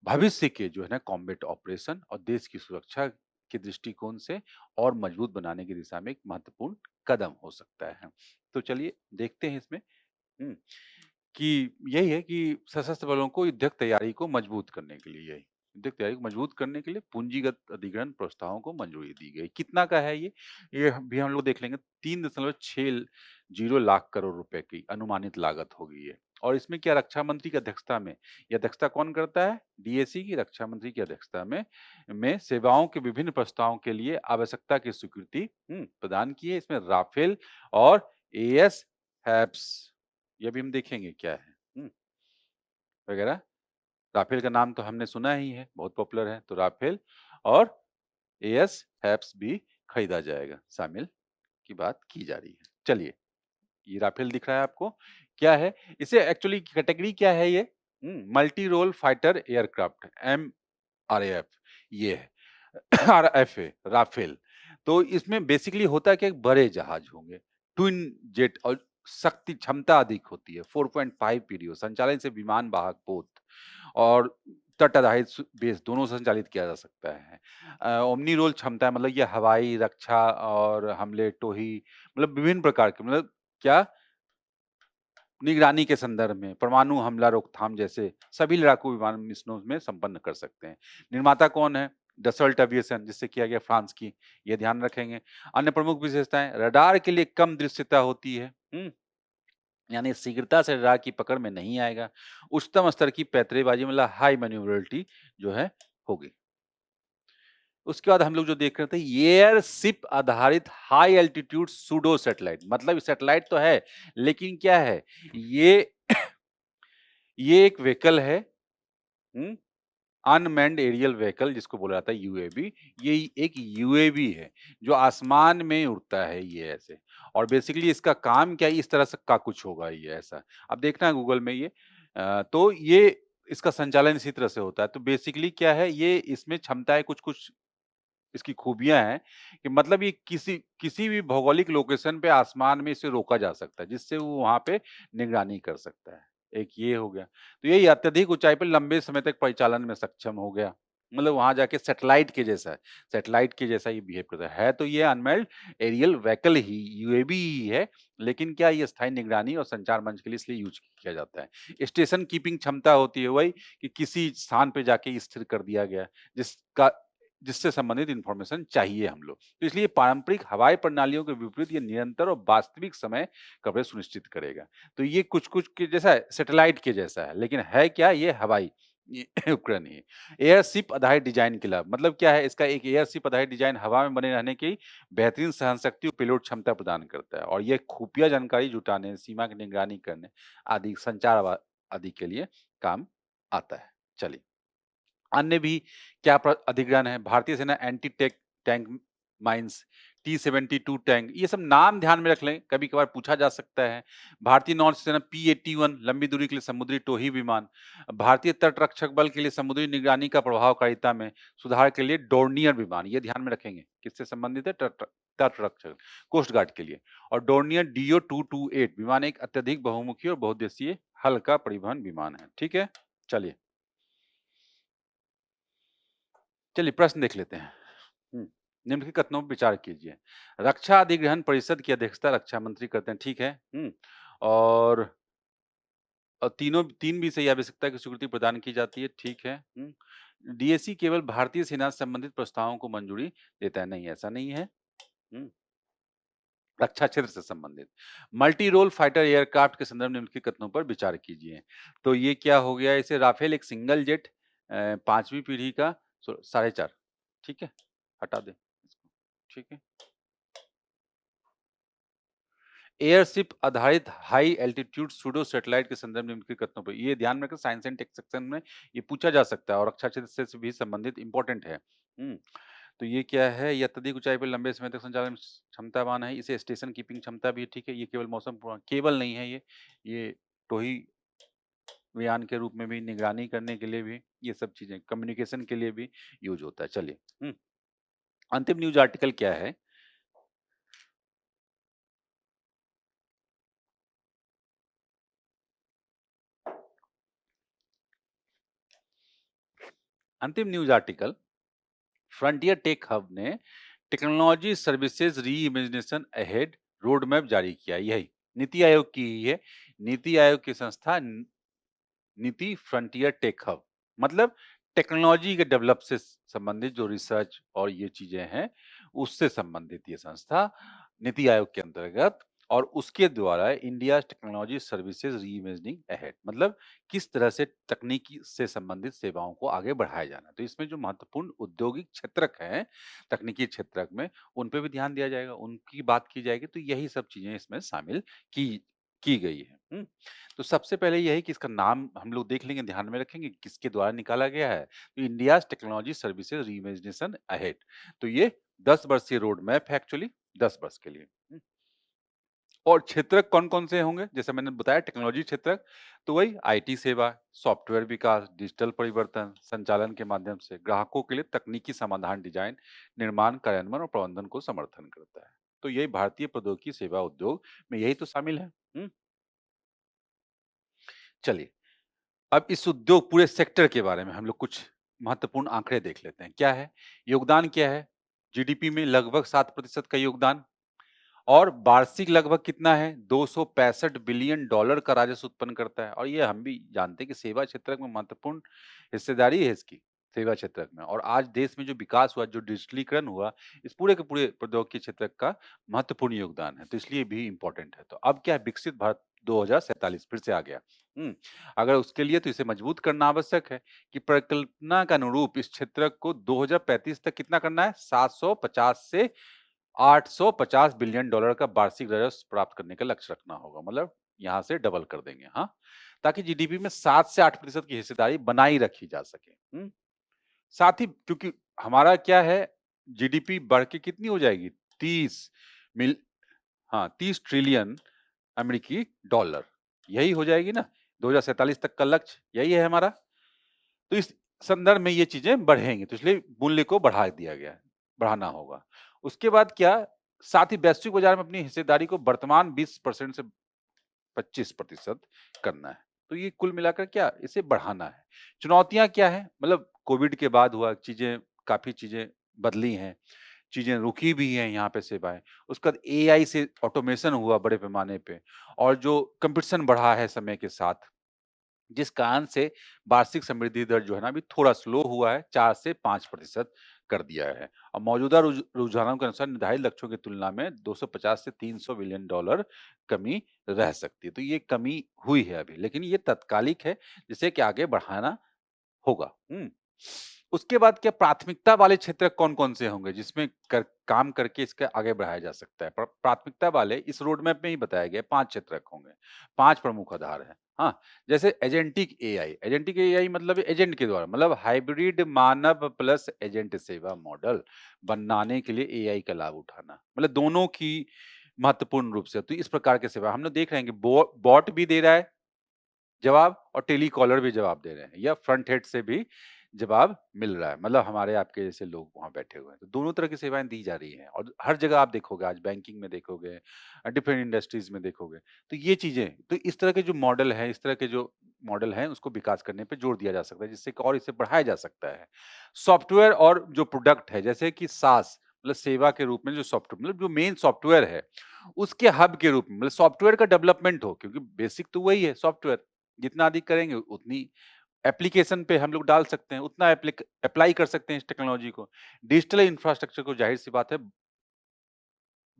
भविष्य के जो है ना कॉम्बैट ऑपरेशन और देश की सुरक्षा के दृष्टिकोण से और मजबूत बनाने की दिशा में एक महत्वपूर्ण कदम हो सकता है। तो चलिए देखते हैं इसमें। हुँ, कि यही है कि सशस्त्र बलों को युद्धक तैयारी को मजबूत करने के लिए, यही युद्धक तैयारी को मजबूत करने के लिए पूंजीगत अधिग्रहण प्रस्तावों को मंजूरी दी गई। कितना का है ये? ये भी हम लोग देख लेंगे। 3.60 लाख करोड़ रुपए की अनुमानित लागत होगी ये। और इसमें क्या रक्षा मंत्री की अध्यक्षता में, ये अध्यक्षता कौन करता है? डीएसी की रक्षा मंत्री की अध्यक्षता में सेवाओं के विभिन्न प्रस्तावों के लिए आवश्यकता की स्वीकृति प्रदान की है। इसमें राफेल और एएस हैप्स, ये भी हम देखेंगे क्या है वगैरह। राफेल का नाम तो हमने सुना ही है, बहुत पॉपुलर है। तो राफेल और एएस हैप्स भी खरीदा जाएगा, शामिल की बात की जा रही है। चलिए, ये राफेल दिख रहा है आपको, क्या है इसे एक्चुअली कैटेगरी क्या है ये? Multi role fighter aircraft, MRF ये है। आरएफ है राफेल। तो इसमें बेसिकली होता है कि बड़े जहाज होंगे, ट्विन जेट, और शक्ति क्षमता अधिक होती है। 4.5 पीडीओ संचालन से विमान वाहक पोत और तट आधारित बेस दोनों से संचालित किया जा सकता है। ओमनी रोल क्षमता है, मतलब ये हवाई रक्षा और हमले टोही, मतलब विभिन्न प्रकार के, मतलब क्या निगरानी के संदर्भ में परमाणु हमला रोकथाम जैसे सभी लड़ाकू विमान मिशनों में संपन्न कर सकते हैं। निर्माता कौन है? डसल्ट एविएशन, जिससे किया गया फ्रांस की, ये ध्यान रखेंगे। अन्य प्रमुख विशेषताएं, रडार के लिए कम दृश्यता होती है, यानी शीघ्रता से रडार की पकड़ में नहीं आएगा। उच्चतम स्तर की पैंतरेबाजी, मतलब हाई मैन्यूवरेबिलिटी जो है होगी। उसके बाद हम लोग जो देख रहे थे एयरशिप आधारित हाई एल्टीट्यूड सूडो सैटेलाइट, मतलब सैटेलाइट तो है लेकिन क्या है ये ये एक व्हीकल है, अनमैन्ड एरियल व्हीकल जिसको बोला जाता है यूएवी। ये एक यूएवी है जो आसमान में उड़ता है, ये ऐसे। और बेसिकली इसका काम क्या है, इस तरह से का कुछ होगा ये ऐसा। अब देखना है गूगल में ये। तो ये इसका संचालन इसी तरह से होता है। तो बेसिकली क्या है, ये इसमें क्षमताएं कुछ कुछ इसकी खूबियाँ हैं कि मतलब ये किसी किसी भी भौगोलिक लोकेशन पे आसमान में इसे रोका जा सकता है, जिससे वो वहाँ पे निगरानी कर सकता है। एक ये हो गया। तो यही अत्यधिक ऊँचाई पे लंबे समय तक परिचालन में सक्षम हो गया। मतलब वहाँ जाके सैटेलाइट के जैसा है, सैटेलाइट के जैसा ही बिहेव करता है। तो ये अनमैन्ड एरियल व्हीकल ही यूएवी ही है, लेकिन क्या ये स्थायी निगरानी और संचार मंच के लिए इसलिए यूज़ किया जाता है। स्टेशन कीपिंग क्षमता होती है वही कि किसी स्थान पे जाके स्थिर कर दिया गया, जिसका जिससे संबंधित इन्फॉर्मेशन चाहिए हम लोग। तो इसलिए पारंपरिक हवाई प्रणालियों के विपरीत ये निरंतर और वास्तविक समय कवरेज सुनिश्चित करेगा। तो ये कुछ-कुछ के जैसा है, सैटेलाइट के जैसा है, लेकिन है क्या ये हवाई ये उपकरण ही। एयरशिप आधारित डिज़ाइन के लाभ मतलब क्या है इसका एक एयरशिप आधारित डिज़ाइन हवा में बने रहने की बेहतरीन सहनशक्ति और पेलोड क्षमता प्रदान करता है और ये खुफिया जानकारी जुटाने, सीमा की निगरानी करने आदि संचार आदि के लिए काम आता है। चलिए। अन्य भी क्या अधिग्रहण है, भारतीय सेना anti tank mines, T-72 tank, ये सब नाम ध्यान में रख लें, कभी-कभार पूछा जा सकता है। भारतीय नौसेना P-81 लंबी दूरी के लिए समुद्री टोही विमान, भारतीय तटरक्षक बल के लिए समुद्री निगरानी का प्रभावकारिता में सुधार के लिए डोर्नियर विमान, ये ध्यान में रखेंगे, किससे संबंधित है? तटरक्षक, कोस्ट गार्ड के लिए और डोर्नियर DO-228 विमान एक अत्यधिक बहुमुखी और बहुउद्देशीय हल्का परिवहन विमान है। ठीक है? चलिए। चलिए प्रश्न देख लेते हैं। हुँ, निम्नलिखित कथनों पर विचार कीजिए। रक्षा अधिग्रहण परिषद की अध्यक्षता रक्षा मंत्री करते हैं, ठीक है। और तीनों 3 भी सही आवश्यकता की स्वीकृति प्रदान की जाती है, ठीक है। डीएसी केवल भारतीय सेना से संबंधित प्रस्तावों को मंजूरी देता है, नहीं ऐसा नहीं है। हुँ, रक्षा क्षेत्र से संबंधित। मल्टी रोल फाइटर एयरक्राफ्ट के संदर्भ में निम्नलिखित कथनों पर विचार कीजिए। तो ये क्या हो गया इसे राफेल एक सिंगल जेट 5वीं पीढ़ी का 4.5 ठीक है, हटा दें इसको, ठीक है। एयरशिप आधारित हाई एल्टीट्यूड सूडो सैटेलाइट के संदर्भ में निम्नलिखित कथनों पर ये ध्यान में रखें साइंस एंड टेक सेक्शन में ये पूछा जा सकता है और रक्षा क्षेत्र से भी संबंधित इंपॉर्टेंट है। तो ये क्या है? ये अत्यधिक ऊंचाई पर लंबे समय तक संचालन क्षमतावान है। इसे स्टेशन कीपिंग क्षमता भी है, ठीक है। ये केवल मौसम केवल नहीं है ये टोही यान के रूप में भी निगरानी करने के लिए भी ये सब चीजें कम्युनिकेशन के लिए भी यूज होता है। चलिए अंतिम न्यूज आर्टिकल क्या है? अंतिम news article frontier tech hub ने technology services reimagination ahead road map जारी किया। यही नीति आयोग की ही है। नीति आयोग की संस्था नीति फ्रंटियर टेक हब मतलब टेक्नोलॉजी के डेवलप से संबंधित जो रिसर्च और ये चीजें हैं उससे संबंधित ये संस्था नीति आयोग के अंतर्गत और उसके द्वारा India technology services reimagining ahead मतलब किस तरह से तकनीकी से संबंधित सेवाओं को आगे बढ़ाया जाना। तो इसमें जो महत्वपूर्ण औद्योगिक क्षेत्रक हैं तकनीकी क्षेत्रक में उन पे भी ध्यान दिया जाएगा, उनकी बात की जाएगी। तो यही सब चीजें इसमें शामिल की गई है। तो सबसे पहले ये है कि इसका नाम हम लोग देख लेंगे, ध्यान में रखेंगे किसके द्वारा निकाला गया है। तो India's technology services reimagination ahead. तो ये 10 वर्षीय रोड मैप है एक्चुअली 10 वर्ष के लिए। और क्षेत्रक कौन-कौन से होंगे? जैसे मैंने बताया टेक्नोलॉजी क्षेत्रक, तो वही आईटी सेवा, सॉफ्टवेयर विकास, डिजिटल परिवर्तन, संचालन के माध्यम से ग्राहकों के लिए तकनीकी समाधान डिजाइन, निर्माण, कार्यान्वयन और प्रबंधन को समर्थन करता है। तो यही भारतीय प्रौद्योगिकी सेवा उद्योग में यही तो शामिल है। चलिए अब इस उद्योग पूरे सेक्टर के बारे में हम लोग कुछ महत्वपूर्ण आंकड़े देख लेते हैं। क्या है? योगदान क्या है? जीडीपी में लगभग 7% का योगदान और वार्षिक लगभग कितना है? 265 बिलियन डॉलर का राजस्व उत्पन्न करता है और ये हम भी जानते हैं कि सेवा क्षेत्र में महत्वपूर्ण हिस्सेदारी है इसकी, सेवा क्षेत्र में। और आज देश में जो विकास हुआ, जो डिजिटलीकरण हुआ, इस पूरे के पूरे प्रौद्योगिकी क्षेत्र का महत्वपूर्ण योगदान है, तो इसलिए भी इम्पोर्टेंट है। तो अब क्या है विकसित भारत 2047 फिर से आ गया। अगर उसके लिए तो इसे मजबूत करना आवश्यक है कि परिकल्पना के अनुरूप इस क्षेत्र को 2035 तक कितना करना है? 750 से 850 बिलियन डॉलर का वार्षिक राजस्व प्राप्त करने का लक्ष्य रखना होगा। मतलब यहाँ से डबल कर देंगे, हाँ, ताकि जीडीपी में 7 से 8% की हिस्सेदारी बनाई रखी जा सके। साथ ही क्योंकि हमारा क्या है जीडीपी बढ़ के कितनी हो जाएगी? 30 मिल हाँ, 30 ट्रिलियन अमेरिकी डॉलर, यही हो जाएगी ना 2047 तक का लक्ष्य, यही है हमारा। तो इस संदर्भ में ये चीजें बढ़ेंगी, तो इसलिए मूल्य को बढ़ा दिया गया है। बढ़ाना होगा। उसके बाद क्या, साथ ही वैश्विक बाजार में अपनी हिस्सेदारी को वर्तमान 20% से 25% करना है। तो ये कुल मिलाकर क्या, इसे बढ़ाना है। चुनौतियाँ क्या हैं? मतलब कोविड के बाद हुआ, काफ़ी चीज़ें बदली हैं, चीज़ें रुकी भी हैं यहाँ पे सेवाएँ। उसके बाद एआई से ऑटोमेशन हुआ बड़े पैमाने पे, और जो कॉम्पिटिशन बढ़ा है समय के साथ, जिस कारण से वार्षिक समृद्धि दर जो है ना, अभी थोड़ा स्लो हुआ है, 4 से 5% कर दिया है। और मौजूदा रुझानों के अनुसार निर्धारित लक्ष्यों की तुलना में 250 से $300 बिलियन कमी रह सकती है। तो ये कमी हुई है अभी, लेकिन ये तात्कालिक है, जिसे कि आगे बढ़ाना होगा। उसके बाद क्या, प्राथमिकता वाले क्षेत्र कौन-कौन से होंगे जिसमें कर काम करके इसके आगे बढ़ाया जा सकता है? प्राथमिकता वाले इस रोड मैप में ही बताए गए 5 क्षेत्र होंगे, 5 प्रमुख आधार हैं। हाँ, जैसे एजेंटिक एआई मतलब एजेंट के द्वारा, मतलब हाइब्रिड मानव प्लस एजेंट सेवा मॉडल बनाने के लिए एआई का लाभ उठाना। मतलब दोनों की महत्वपूर्ण रूप से, तो इस प्रकार की सेवा हम लोग देख रहे हैं कि बॉट भी दे रहा है जवाब, और टेलीकॉलर भी जवाब दे रहे हैं, या फ्रंट हेड से भी जवाब मिल रहा है, मतलब हमारे आपके जैसे लोग वहाँ बैठे हुए हैं। तो दोनों तरह की सेवाएँ दी जा रही हैं, और हर जगह आप देखोगे, आज बैंकिंग में देखोगे, डिफरेंट इंडस्ट्रीज़ में देखोगे। तो ये चीज़ें, तो इस तरह के जो मॉडल हैं, उसको विकास करने पे जोर दिया जा सकता है, जिससे कि और इसे बढ़ाया जा सकता है। सॉफ्टवेयर और जो प्रोडक्ट है, जैसे कि सास मतलब सेवा के रूप में जो सॉफ्टवेयर, मतलब जो मेन सॉफ्टवेयर है, उसके हब के रूप में, मतलब सॉफ्टवेयर का डेवलपमेंट हो, क्योंकि बेसिक तो वही है सॉफ्टवेयर। जितना अधिक करेंगे उतनी एप्लीकेशन पे हम लोग डाल सकते हैं, उतना अप्लाई कर सकते हैं इस टेक्नोलॉजी को। डिजिटल इंफ्रास्ट्रक्चर को ज़ाहिर-सी बात है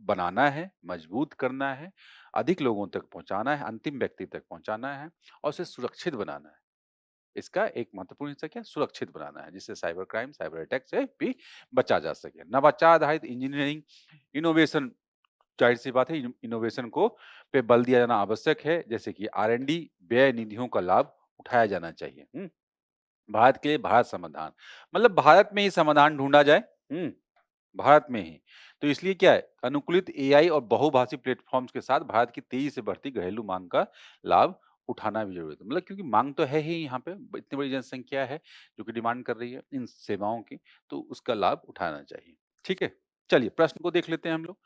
बनाना है, मजबूत करना है, अधिक लोगों तक पहुँचाना है, अंतिम व्यक्ति तक पहुँचाना है, और उसे सुरक्षित बनाना है। इसका एक महत्वपूर्ण हिस्सा क्या है? सुरक्षित बनाना है, जिससे साइबर क्राइम, साइबर अटैक से भी बचा जा सके। नवाचार आधारित इंजीनियरिंग, इनोवेशन, ज़ाहिर-सी बात है इनोवेशन को पे बल दिया जाना आवश्यक है, जैसे कि आर-एन-डी व्यय निधियों का लाभ उठाया जाना चाहिए। भारत के लिए भारत समाधान, मतलब भारत में ही समाधान ढूँढा जाए, भारत में ही। तो इसलिए क्या है, अनुकूलित एआई और बहुभाषी प्लेटफ़ॉर्म्स के साथ भारत की तेज़ी से बढ़ती घरेलू माँग का लाभ उठाना भी ज़रूरी है। मतलब क्योंकि माँग तो है ही यहाँ पे, इतनी बड़ी जनसंख्या है जो कि डिमांड कर रही है इन सेवाओं की, तो उसका लाभ उठाना चाहिए। ठीक है? चलिए प्रश्न को देख लेते हैं हम लोग।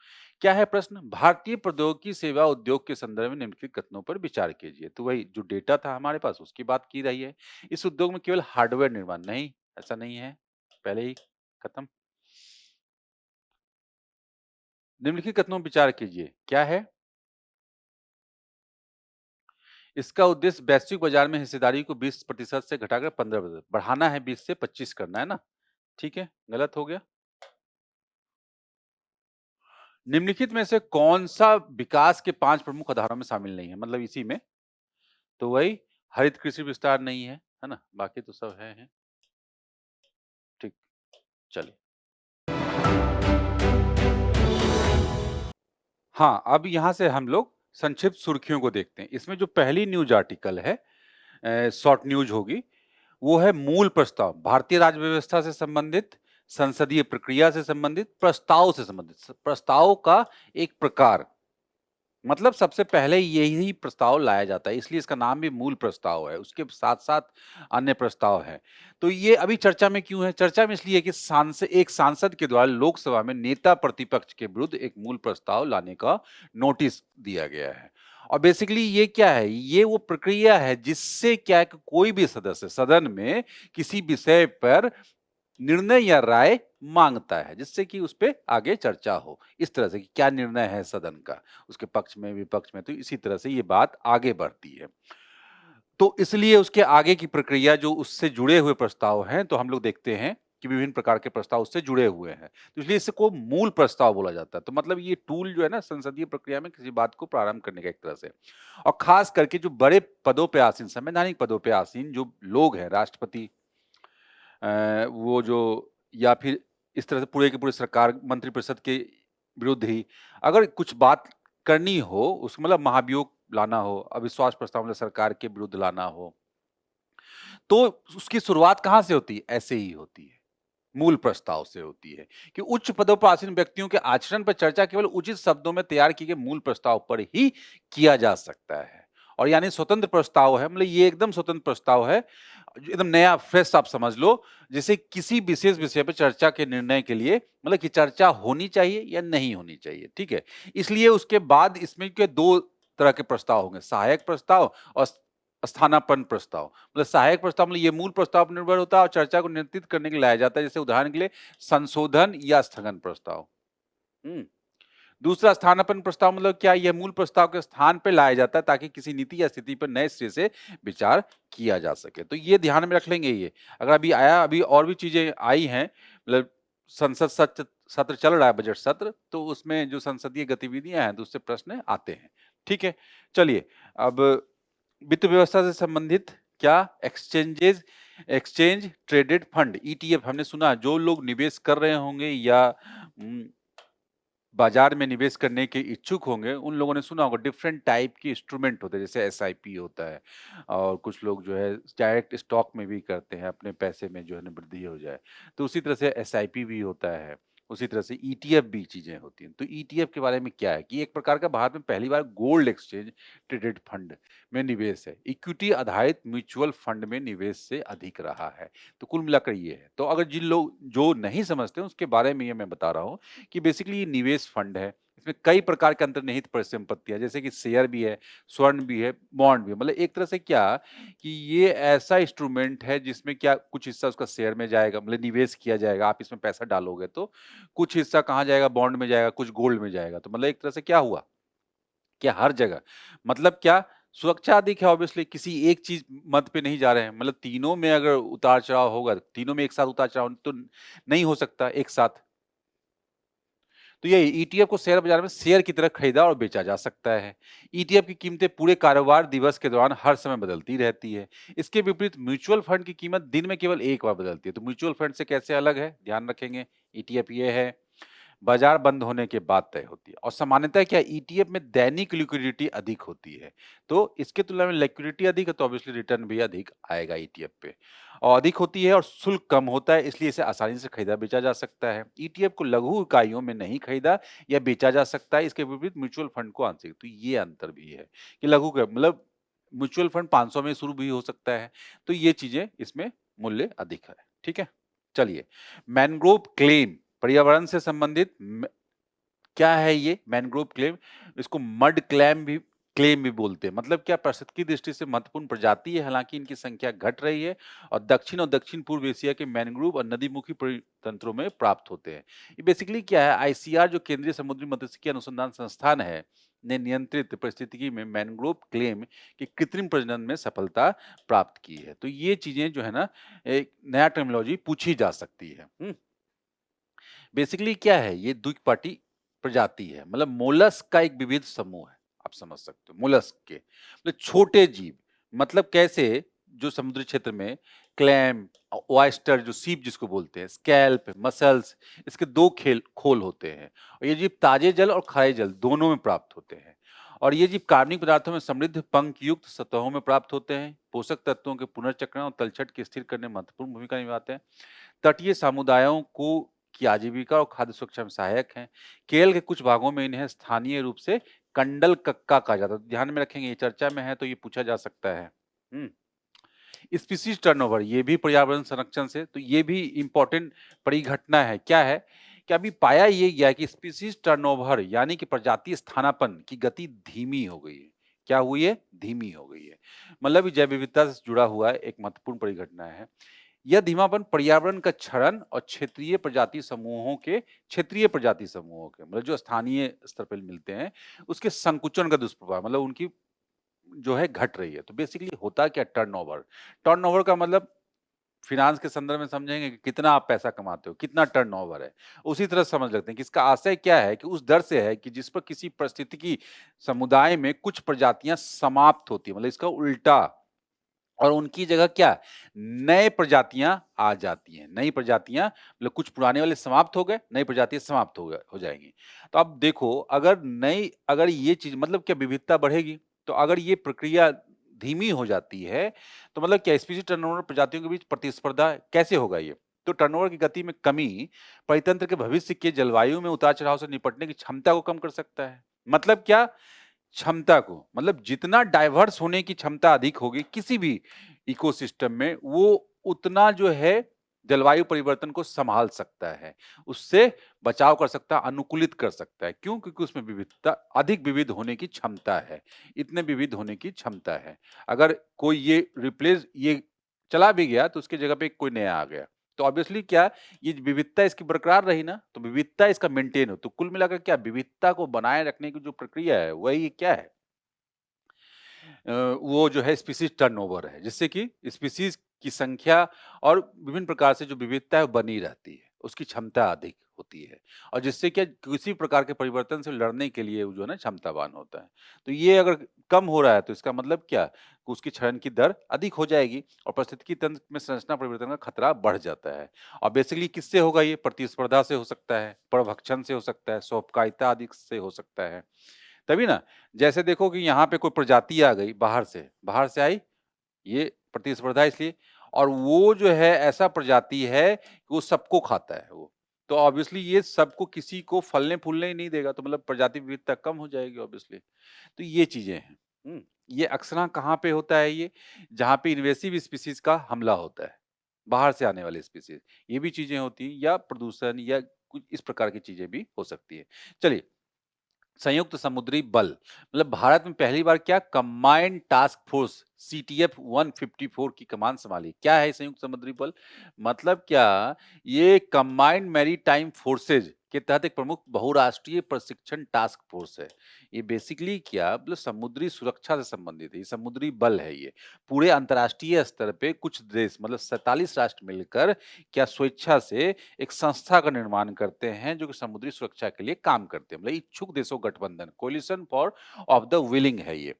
क्या है प्रश्न? भारतीय प्रौद्योगिकी सेवा उद्योग के संदर्भ में निम्नलिखित कथनों पर विचार कीजिए। तो वही जो डेटा था हमारे पास, उसकी बात की रही है। इस उद्योग में केवल हार्डवेयर निर्माण नहीं, ऐसा नहीं है, पहले ही खत्म। निम्नलिखित कथनों पर विचार कीजिए, क्या है? इसका उद्देश्य वैश्विक बाजार में हिस्सेदारी को 20% से घटाकर 15% बढ़ाना है, 20 से 25 करना है ना? ठीक है, गलत हो गया। निम्नलिखित में से कौन-सा विकास के 5 प्रमुख आधारों में शामिल नहीं है? मतलब इसी में, तो वही हरित कृषि विस्तार नहीं है ना? बाकी तो सब हैं। ठीक, चलिए। हाँ, अब यहाँ से हम लोग संक्षिप्त सुर्खियों को देखते हैं। इसमें जो पहली न्यूज़ आर्टिकल है, शॉर्ट न्यूज़ होगी, वो है मूल प्रस्ताव, भारतीय राज्य व्यवस्था से संबंधित, संसदीय प्रक्रिया से संबंधित, प्रस्ताव से संबंधित। प्रस्ताव का एक प्रकार, मतलब सबसे पहले यही प्रस्ताव लाया जाता है, इसलिए इसका नाम भी मूल प्रस्ताव है। उसके साथ-साथ अन्य प्रस्ताव हैं। तो ये अभी चर्चा में क्यों है? चर्चा में इसलिए कि एक सांसद के द्वारा लोकसभा में नेता प्रतिपक्ष के विरुद्ध एक मूल प्रस्ताव लाने का नोटिस दिया गया है। और बेसिकली ये क्या है? ये वो प्रक्रिया है जिससे क्या है कि कोई भी सदस्य सदन में किसी विषय पर निर्णय या राय माँगता है, जिससे कि उसपे आगे चर्चा हो। इस तरह से कि क्या निर्णय है सदन का, उसके पक्ष में, विपक्ष में, तो इसी तरह से ये बात आगे बढ़ती है। तो इसलिए उसके आगे की प्रक्रिया जो उससे जुड़े हुए प्रस्ताव हैं, तो हम लोग देखते हैं कि विभिन्न प्रकार के प्रस्ताव उससे जुड़े हुए हैं। तो इसलिए इसको मूल प्रस्ताव बोला जाता है। तो मतलब ये टूल जो है ना संसदीय प्रक्रिया में किसी बात को प्रारंभ करने का एक तरह से। और खास करके जो बड़े पदों पे आसीन, संवैधानिक पदों पे आसीन जो लोग हैं, राष्ट्रपति, वो जो, या फिर इस तरह से पूरे की पूरी सरकार, मंत्रिपरिषद के विरुद्ध ही अगर कुछ बात करनी हो, उसको मतलब महाभियोग लाना हो, अविश्वास प्रस्ताव मतलब सरकार के विरुद्ध लाना हो, तो उसकी शुरुआत कहाँ से होती है? ऐसे ही होती है, मूल प्रस्ताव से होती है कि उच्च पदों पर आसीन व्यक्तियों के आचरण पर चर्चा केवल उचित शब्दों में तैयार किए गए मूल प्रस्ताव पर ही किया जा सकता है। और यानी स्वतंत्र प्रस्ताव है, मतलब ये एकदम स्वतंत्र प्रस्ताव है, एकदम नया फ्रेश आप समझ लो, जैसे किसी विशेष विषय पे चर्चा के निर्णय के लिए मतलब कि चर्चा होनी चाहिए या नहीं होनी चाहिए, ठीक है? इसलिए उसके बाद इसमें के 2 तरह के प्रस्ताव होंगे, सहायक प्रस्ताव और स्थानापन्न प्रस्ताव। मतलब सहायक प्रस्ताव मतलब ये मूल प्रस्ताव पर निर्भर होता है और चर्चा को नियंत्रित करने के लिए लाया जाता है, जैसे उदाहरण के लिए संशोधन या स्थगन प्रस्ताव। हुँ। दूसरा स्थानापन्न प्रस्ताव मतलब क्या, यह मूल प्रस्ताव के स्थान पे लाया जाता है ताकि किसी नीति या स्थिति पर नए सिरे से विचार किया जा सके। तो ये ध्यान में रख लेंगे ये। अगर अभी और भी चीजें आई हैं, मतलब संसद सत्र सत्र चल रहा है, बजट सत्र, तो उसमें जो संसदीय गतिविधियां हैं तो उससे प्रश्न आते हैं। ठीक है, चलिए अब वित्त व्यवस्था से संबंधित क्या एक्सचेंज ट्रेडेड फंड ईटीएफ हमने सुना, जो लोग निवेश कर रहे होंगे या बाजार में निवेश करने के इच्छुक होंगे, उन लोगों ने सुना होगा डिफरेंट टाइप के इंस्ट्रूमेंट होते हैं, जैसे एसआईपी होता है और कुछ लोग जो है डायरेक्ट स्टॉक में भी करते हैं, अपने पैसे में जो है ना वृद्धि हो जाए। तो उसी तरह से एसआईपी भी होता है, उसी तरह से ईटीएफ भी चीज़ें होती हैं। तो ईटीएफ के बारे में क्या है कि एक प्रकार का भारत में पहली बार गोल्ड एक्सचेंज ट्रेडेड फंड में निवेश है। इक्विटी आधारित म्यूचुअल फंड में निवेश से अधिक रहा है। तो कुल मिलाकर ये है। तो अगर जिन लोग जो नहीं समझते हैं उसके बारे में ये मैं बता रहा हूँ कि बेसिकली ये निवेश फंड है। इसमें कई प्रकार के अंतर्निहित परिसंपत्तियाँ जैसे कि शेयर भी है, स्वर्ण भी है, बॉन्ड भी है। मतलब एक तरह से क्या कि ये ऐसा इंस्ट्रूमेंट है जिसमें क्या कुछ हिस्सा उसका शेयर में जाएगा, मतलब निवेश किया जाएगा। आप इसमें पैसा डालोगे तो कुछ हिस्सा कहाँ जाएगा, बॉन्ड में जाएगा, कुछ गोल्ड में जाएगा। तो मतलब एक तरह से क्या हुआ कि हर जगह मतलब क्या सुरक्षा अधिक है, ऑब्वियसली किसी एक चीज़ मत पे नहीं जा रहे हैं। मतलब तीनों में अगर उतार-चढ़ाव होगा, तीनों में एक साथ उतार-चढ़ाव तो नहीं हो सकता एक साथ। तो ये ईटीएफ को शेयर बाजार में शेयर की तरह खरीदा और बेचा जा सकता है। ईटीएफ की कीमतें पूरे कारोबार दिवस के दौरान हर समय बदलती रहती है। इसके विपरीत म्यूचुअल फंड की कीमत दिन में केवल एक बार बदलती है। तो म्यूचुअल फंड से कैसे अलग है, ध्यान रखेंगे। ईटीएफ ये है, बाजार बंद होने के बाद तय होती है और सामान्यतः क्या ईटीएफ में दैनिक लिक्विडिटी अधिक होती है। तो इसके तुलना में लिक्विडिटी अधिक है तो ऑब्वियसली रिटर्न भी अधिक आएगा ईटीएफ पे, और अधिक होती है और शुल्क कम होता है, इसलिए इसे आसानी से खरीदा बेचा जा सकता है। ईटीएफ को लघु इकाइयों में नहीं खरीदा या बेचा जा सकता है, इसके विपरीत म्यूचुअल फंड को आंशिक। तो ये अंतर भी है कि लघु का मतलब म्यूचुअल फंड 500 में शुरू भी हो सकता है। तो ये चीजें इसमें मूल्य अधिक है। ठीक है, चलिए मैनग्रोव क्लेम पर्यावरण से संबंधित क्या है ये मैनग्रोव क्लेम? इसको मड क्लेम भी बोलते हैं। मतलब क्या, पारिस्थितिकी दृष्टि से महत्वपूर्ण प्रजाति है, हालांकि इनकी संख्या घट रही है और दक्षिण पूर्व एशिया के मैनग्रोव और नदीमुखी तंत्रों में प्राप्त होते हैं। ये बेसिकली क्या है, आईसीआर जो केंद्रीय समुद्री मत्स्यिकी अनुसंधान संस्थान है ने नियंत्रित परिस्थितिकी में मैनग्रोव क्लेम की कृत्रिम प्रजनन में सफलता प्राप्त की है। तो ये चीजें जो है ना, एक नया टर्मिनोलॉजी पूछी जा सकती है। बेसिकली क्या है, ये द्विपाटी प्रजाति है, मतलब मोलस्क का एक विविध समूह है। आप समझ सकते हो मोलस्क के मतलब छोटे जीव, मतलब कैसे, जो समुद्री क्षेत्र में क्लैम, ऑयस्टर जो सीप जिसको बोलते हैं, स्कैल्प, मसल्स, इसके दो खेल खोल होते हैं और ये जीव ताजे जल और खारे जल दोनों में प्राप्त होते हैं। और ये जीव कार्बनिक पदार्थों में समृद्ध पंख युक्त सतहों में प्राप्त होते हैं, पोषक तत्वों के पुनर्चक्रण और तलछट की स्थिर करने में महत्वपूर्ण भूमिका निभाते हैं, तटीय समुदायों को की आजीविका और खाद्य सुरक्षा में सहायक हैं। केरल के कुछ भागों में इन्हें स्थानीय रूप से कंडल कक्का कहा जाता है। तो ध्यान में रखेंगे, ये चर्चा में है तो ये पूछा जा सकता है। स्पीसीज टर्नओवर ये भी पर्यावरण संरक्षण से, तो ये भी इंपॉर्टेंट परिघटना है। क्या है कि अभी पाया ये गया है कि स्पीसीज टर्नओवर यानी कि प्रजाति स्थानापन्न की गति धीमी हो गई है। क्या हुई है, धीमी हो गई है। मतलब जैव विविधता से जुड़ा हुआ एक महत्वपूर्ण परिघटना है। यह धीमापन पर्यावरण का क्षरण और क्षेत्रीय प्रजाति समूहों के मतलब जो स्थानीय स्तर पर मिलते हैं उसके संकुचन का दुष्प्रभाव, मतलब उनकी जो है घट रही है। तो बेसिकली होता क्या, टर्नओवर का मतलब फिनांस के संदर्भ में समझेंगे कि कितना आप पैसा कमाते हो, कितना टर्नओवर है। उसी तरह समझ लगते हैं कि इसका आशय क्या है कि उस दर से है कि जिस पर किसी पारिस्थितिकी समुदाय में कुछ प्रजातियां समाप्त होती है, मतलब इसका उल्टा, और उनकी जगह क्या, नए प्रजातियां आ जाती हैं। नई प्रजातियां मतलब कुछ पुराने वाले समाप्त हो गए, नई प्रजातियां समाप्त हो जाएंगी। तो अब देखो, अगर ये चीज मतलब क्या विविधता बढ़ेगी, तो अगर ये प्रक्रिया धीमी हो जाती है तो मतलब क्या स्पीशीज टर्नओवर प्रजातियों के बीच प्रतिस्पर्धा कैसे होगा ये। तो टर्नओवर की गति में कमी परितंत्र के भविष्य के जलवायु में उतार चढ़ाव से निपटने की क्षमता को कम कर सकता है। मतलब क्या, क्षमता को, मतलब जितना डाइवर्स होने की क्षमता अधिक होगी किसी भी इकोसिस्टम में, वो उतना जो है जलवायु परिवर्तन को संभाल सकता है, उससे बचाव कर सकता है, अनुकूलित कर सकता है। क्यों? क्योंकि उसमें विविधता अधिक विविध होने की क्षमता है, इतने विविध होने की क्षमता है। अगर कोई ये चला भी गया तो उसकी जगह पे कोई नया आ गया। तो ऑब्वियसली क्या ये विविधता इसकी बरकरार रही ना, तो विविधता इसका मेंटेन हो। तो कुल मिलाकर क्या विविधता को बनाए रखने की जो प्रक्रिया है, वही क्या है? वो जो है स्पीशीज़ टर्नओवर है, जिससे कि स्पीशीज़ की संख्या और विभिन्न प्रकार से जो विविधता है वो बनी रहती है, उसकी क्षमता अधिक होती है और जिससे क्या किसी प्रकार के परिवर्तन से लड़ने के लिए वो जो है ना क्षमतावान होता है। तो ये अगर कम हो रहा है तो इसका मतलब क्या? कि उसकी क्षरण की दर अधिक हो जाएगी और पारिस्थितिकी तंत्र में संरचना परिवर्तन का खतरा बढ़ जाता है। और बेसिकली किससे होगा ये? प्रतिस्पर्धा से हो सकता है, परभक्षण से हो सकता है, स्वाभाविकता आदि से हो सकता है। तभी ना, जैसे देखो कि यहाँ पे कोई प्रजाति आ गई बाहर से आई, ये प्रतिस्पर्धा इसलिए और वो जो है ऐसा प्रजाति है कि वो सबको खाता है वो। तो ऑब्वियसली ये सबको किसी को फलने-फूलने ही नहीं देगा, तो मतलब प्रजाति विविधता कम हो जाएगी ऑब्वियसली। तो ये चीज़ें हैं। ये अक्सर कहाँ पे होता है ये? जहाँ पे इन्वेसिव स्पीशीज़ का हमला होता है, बाहर से आने वाले स्पीशीज़। ये भी चीज़ें होती हैं या प्रदूषण या कुछ इस प्रकार की चीज़ें भी हो सकती हैं। चलिए संयुक्त समुद्री बल मतलब भारत में पहली बार क्या कंबाइंड टास्क फोर्स सीटीएफ 154 की कमान संभाली। क्या है संयुक्त समुद्री बल? मतलब क्या ये कंबाइंड मैरीटाइम फोर्सेज के तहत एक प्रमुख बहुराष्ट्रीय प्रशिक्षण टास्क फोर्स है। ये बेसिकली क्या मतलब समुद्री सुरक्षा से संबंधित है, ये समुद्री बल है ये। पूरे अंतर्राष्ट्रीय स्तर पे कुछ देश मतलब 47 राष्ट्र मिलकर क्या स्वेच्छा से एक संस्था का निर्माण करते हैं जो कि समुद्री सुरक्षा के लिए काम करते हैं मतलब इच्छुक देशों गठबंधन coalition for of the willing है ये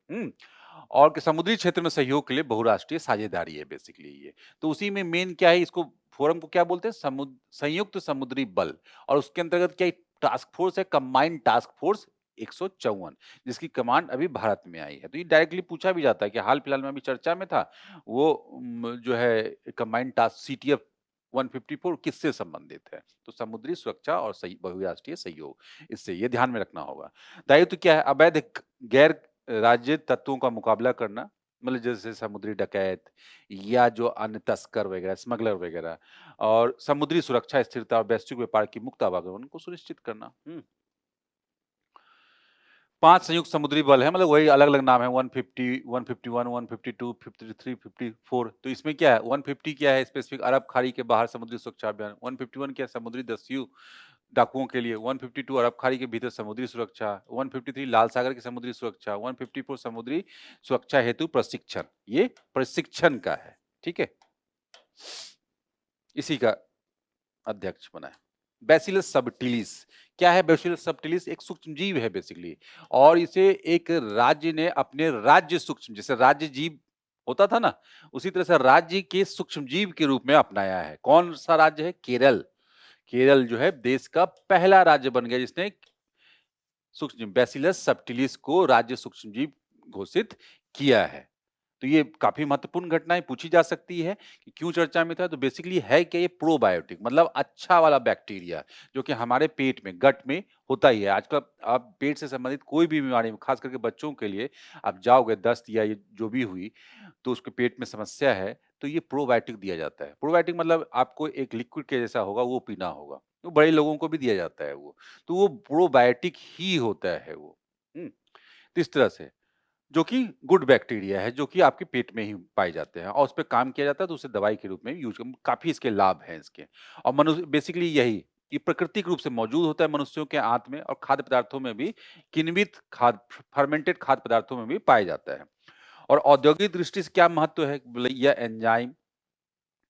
और कि समुद्री क्षेत्र में सहयोग के लिए बहुराष्ट्रीय साझेदारी है बेसिकली ये तो उसी में मेन क्या है इसको फोरम को क्या बोलते हैं संयुक्त समुद्री बल और उसके अंतर्गत क्या टास्क फोर्स है कंबाइंड टास्क फोर्स 154 जिसकी कमांड अभी भारत में आई है तो ये डायरेक्टली पूछा भी जाता है कि हाल फिलहाल में अभी चर्चा में था वो जो है कंबाइंड टास्क सीटीएफ 154 किससे संबंधित है? तो समुद्री सुरक्षा और सही बहुराष्ट्रीय सहयोग, इससे ये ध्यान में रखना होगा। दायित्व क्या है? अवैध गैर राज्य तत्वों का मुकाबला करना, मतलब जैसे समुद्री डकैत या जो अन्य तस्कर वगैरह, स्मगलर वगैरह और समुद्री सुरक्षा, स्थिरता और वैश्विक व्यापार की मुक्त आवागमन को सुनिश्चित करना। 5 संयुक्त समुद्री बल हैं मतलब वही अलग-अलग नाम है 150, 151, 152, 53, 54 तो इसमें क्या है 150 क्या है स्पेसिफिक अरब खाड़ी के बाहर समुद्री सुरक्षा अभियान, 151 क्या है समुद्री दस्यु डाकुओं के लिए, 152 अरब खाड़ी के भीतर समुद्री सुरक्षा, 153 लाल सागर की समुद्री सुरक्षा, 154 समुद्री सुरक्षा हेतु प्रशिक्षण। ये प्रशिक्षण का है, ठीक है? इसी का अध्यक्ष बना है। बैसिलस सबटिलिस क्या है बैसिलस सबटिलिस एक सूक्ष्म जीव है बेसिकली और इसे एक राज्य ने अपने राज्य सूक्ष्म जैसे राज्य जीव होता था ना उसी तरह से राज्य के सूक्ष्म जीव के रूप में अपनाया है कौन सा राज्य है केरल केरल जो है देश का पहला राज्य बन गया जिसने सूक्ष्म बैसिलस सबटिलिस को राज्य सूक्ष्म जीव घोषित किया है तो ये काफ़ी महत्वपूर्ण घटनाएँ पूछी जा सकती है कि क्यों चर्चा में था? तो बेसिकली है क्या ये प्रोबायोटिक मतलब अच्छा वाला बैक्टीरिया जो कि हमारे पेट में, गट में होता ही है। आजकल आप पेट से संबंधित कोई भी बीमारी में खास करके बच्चों के लिए आप जाओगे दस्त या ये जो भी हुई, तो उसके पेट में समस्या है, तो ये प्रोबायोटिक दिया जाता है। प्रोबायोटिक मतलब आपको एक लिक्विड के जैसा होगा वो पीना होगा। वो बड़े लोगों को भी दिया जाता है वो। तो वो प्रोबायोटिक ही होता है वो। हुँ, तो इस तरह से। जो कि गुड बैक्टीरिया है, जो कि आपके पेट में ही पाए जाते हैं और उस पे काम किया जाता है तो उसे दवाई के रूप में यूज़ काफ़ी इसके लाभ हैं इसके। और मनुष्य बेसिकली यही, ये प्राकृतिक रूप से मौजूद होता है मनुष्यों के आंत में और खाद्य पदार्थों में भी किण्वित फर्मेंटेड खाद्य पदार्थों में भी पाया जाता है। और औद्योगिक दृष्टि से क्या महत्व है? बोले यह एंजाइम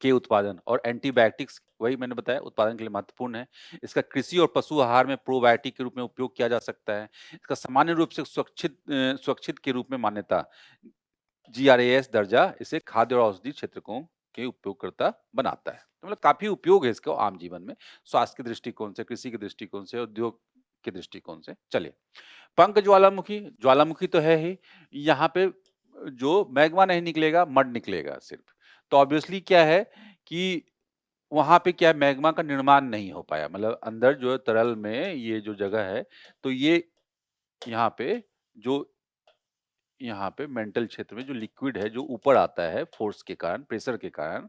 के उत्पादन और एंटीबायोटिक्स वही मैंने बताया उत्पादन के लिए महत्वपूर्ण है। इसका कृषि और पशु आहार में प्रोबायोटिक के रूप में उपयोग किया जा सकता है। इसका सामान्य रूप से सुरक्षित के रूप में मान्यता जीआरएस दर्जा इसे खाद्य और औषधि क्षेत्रकों के उपयोगकर्ता बनाता है। तो मतलब काफ़ी उपयोग है इसका आम जीवन में, स्वास्थ्य के दृष्टिकोण से, कृषि के दृष्टिकोण से, उद्योग के दृष्टिकोण से। चलिए, पंख ज्वालामुखी, ज्वालामुखी तो है ही, यहाँ पे जो मैग्मा नहीं निकलेगा, मड निकलेगा सिर्फ। तो ऑब्वियसली क्या है कि वहाँ पे क्या है मैग्मा का निर्माण नहीं हो पाया मतलब अंदर जो है तरल में ये जो जगह है, तो ये यहाँ पे जो यहाँ पे मेंटल क्षेत्र में जो लिक्विड है, जो ऊपर आता है फ़ोर्स के कारण, प्रेशर के कारण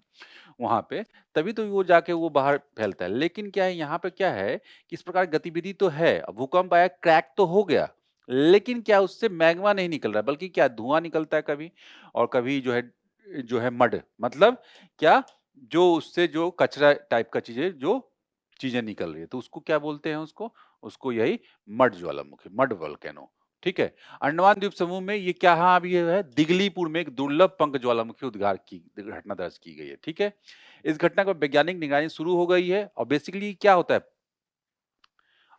वहाँ पे, तभी तो वो जाके वो बाहर फैलता है। लेकिन क्या है, यहाँ पे क्या है कि इस प्रकार गतिविधि तो है, अब भूकंप आया, क्रैक तो हो गया, लेकिन क्या उससे मैग्मा नहीं निकल रहा है, बल्कि क्या धुआँ निकलता है कभी और कभी जो है मड, मतलब क्या, जो उससे जो कचरा टाइप का चीज़ें निकल रही है, तो उसको क्या बोलते हैं उसको? उसको यही मड ज्वालामुखी, मड वोल्केनो, ठीक है? अंडमान द्वीप समूह में ये क्या, हाँ, अभी ये है दिगलीपुर में एक दुर्लभ पंख ज्वालामुखी उद्गार की घटना दर्ज की गई है, ठीक है? इस घटना पर वैज्ञानिक निगरानी शुरू हो गई है और बेसिकली क्या होता है,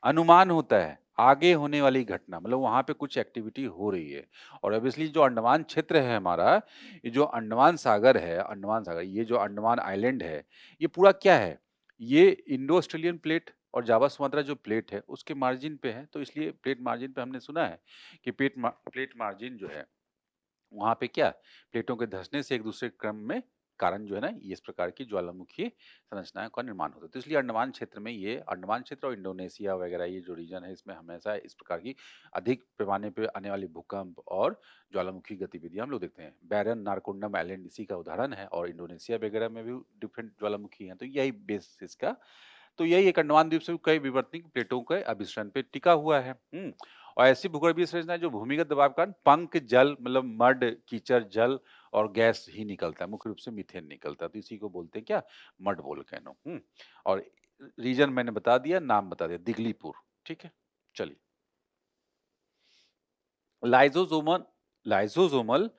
अनुमान होता है आगे होने वाली घटना, मतलब वहां पे कुछ एक्टिविटी हो रही है। और ऑब्वियसली जो अंडमान क्षेत्र है हमारा, ये जो अंडमान सागर है, अंडमान सागर, ये जो अंडमान आइलैंड है, ये पूरा क्या है, ये इंडो ऑस्ट्रेलियन प्लेट और जावा सुमात्रा जो प्लेट है उसके मार्जिन पे है, तो इसलिए प्लेट मार्जिन पे हमने सुना है कि प्लेट मार्जिन जो है वहाँ पे क्या, प्लेटों के धँसने से एक दूसरे क्रम में कारण जो है ना, ये इस प्रकार की ज्वालामुखी संरचनाओं का निर्माण होता है। तो इसलिए अंडमान क्षेत्र में, ये अंडमान क्षेत्र और इंडोनेशिया वगैरह ये जो रीजन है, इसमें हमेशा इस प्रकार की अधिक पैमाने पे आने वाली भूकंप और ज्वालामुखी गतिविधियाँ हम लोग देखते हैं। बैरन नारकोंडम आइलैंड इसी का उदाहरण है और इंडोनेशिया वगैरह में भी डिफरेंट ज्वालामुखी हैं। तो यही बेस इसका, तो यही एक अंडमान द्वीप से कई विवर्तनिक प्लेटों के अभिसरण पे टिका हुआ है। और ऐसी भूगर्भीय संरचना जो भूमिगत दबाव के कारण पंख जल, मतलब मड, कीचड़, जल और गैस ही निकलता है, मुख्य रूप से मीथेन निकलता है, तो इसी को बोलते हैं क्या, मड वोल्केनो। और रीजन मैंने बता दिया, नाम बता दिया, दिगलीपुर, ठीक है। चलिए, लाइजोसोमल लाइसोसोमल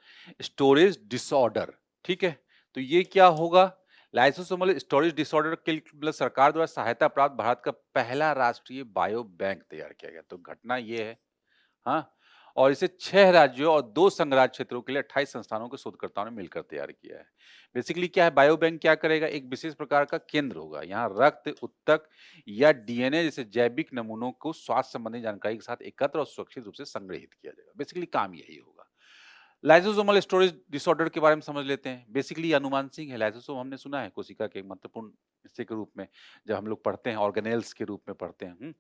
स्टोरेज डिसऑर्डर, ठीक है। तो ये क्या होगा, लाइसोसोमल स्टोरेज डिसऑर्डर के लिए मतलब सरकार द्वारा सहायता प्राप्त भारत का पहला राष्ट्रीय बायो बैंक तैयार किया गया। तो घटना ये है, हाँ, और इसे 6 राज्यों और 2 संघ राज्य क्षेत्रों के लिए 28 संस्थानों के शोधकर्ताओं ने मिलकर तैयार किया है। बेसिकली क्या है, बायो बैंक क्या करेगा, एक विशेष प्रकार का केंद्र होगा। यहाँ रक्त, ऊतक या डीएनए जैसे जैविक नमूनों को स्वास्थ्य संबंधी जानकारी के साथ एकत्र और सुरक्षित रूप से संग्रहित किया जाएगा। बेसिकली काम यही होगा। लाइसोसोमल स्टोरेज डिसऑर्डर के बारे में समझ लेते हैं। बेसिकली अनुवांशिक है। लाइसोसोम हमने सुना है कोशिका के एक महत्वपूर्ण हिस्से के रूप में, जब हम लोग पढ़ते हैं ऑर्गेनेल्स के रूप में पढ़ते हैं।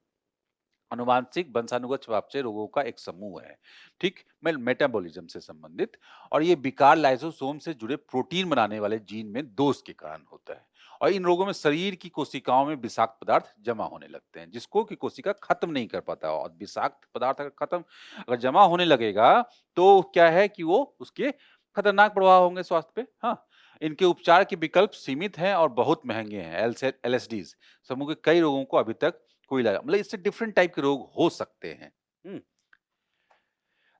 आनुवांशिक वंशानुगत स्वापचय रोगों का एक समूह है, ठीक, मेटाबॉलिज्म से संबंधित। और ये विकार लाइसोसोम से जुड़े प्रोटीन बनाने वाले जीन में दोष के कारण होता है। और इन रोगों में शरीर की कोशिकाओं में विषाक्त पदार्थ जमा होने लगते हैं, जिसको कि कोशिका खत्म नहीं कर पाता। और विषाक्त पदार्थ अगर जमा होने लगेगा, तो क्या है कि वो उसके खतरनाक प्रभाव होंगे स्वास्थ्य पे। हाँ, इनके उपचार के विकल्प सीमित हैं और बहुत महंगे हैं। एलएसडीज समूह के कई रोगों को अभी तक कोई इलाज, मतलब इससे डिफरेंट टाइप के रोग हो सकते हैं। हुँ।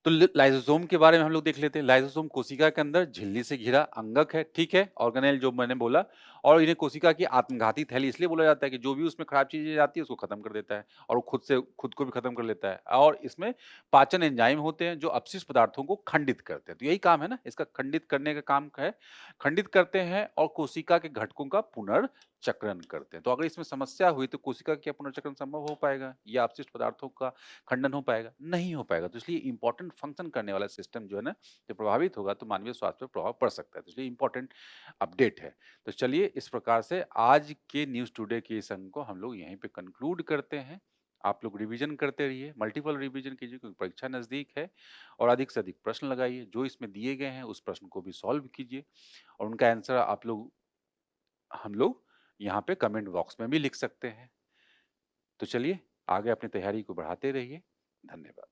तो लाइसोसोम के बारे में हम लोग देख लेते हैं। लाइसोसोम कोशिका के अंदर झिल्ली से घिरा अंगक है, ठीक है, ऑर्गेनेल जो मैंने बोला। और इन्हें कोशिका की आत्मघाती थैली इसलिए बोला जाता है कि जो भी उसमें खराब चीजें जाती है उसको खत्म कर देता है और वो खुद को भी खत्म कर लेता है। और इसमें पाचन एंजाइम होते हैं जो अपशिष्ट पदार्थों को खंडित करते हैं। तो यही काम है ना इसका, खंडित करने का काम है। खंडित करते हैं और कोशिका के घटकों का पुनर्चक्रण करते हैं। तो अगर इसमें समस्या हुई तो कोशिका का क्या पुनर्चक्रण संभव हो पाएगा या अपशिष्ट पदार्थों का खंडन हो पाएगा? नहीं हो पाएगा। तो इसलिए इंपॉर्टेंट फंक्शन करने वाला सिस्टम जो है ना, जब प्रभावित होगा तो मानवीय स्वास्थ्य पर प्रभाव पड़ सकता है। तो इसलिए इंपॉर्टेंट अपडेट है। तो चलिए, इस प्रकार से आज के न्यूज़ टुडे के इस अंक को हम लोग यहीं पे कंक्लूड करते हैं। आप लोग रिवीजन करते रहिए, मल्टीपल रिवीजन कीजिए क्योंकि परीक्षा नज़दीक है। और अधिक से अधिक प्रश्न लगाइए, जो इसमें दिए गए हैं उस प्रश्न को भी सॉल्व कीजिए और उनका आंसर हम लोग यहाँ पे कमेंट बॉक्स में भी लिख सकते हैं। तो चलिए, आगे अपनी तैयारी को बढ़ाते रहिए। धन्यवाद।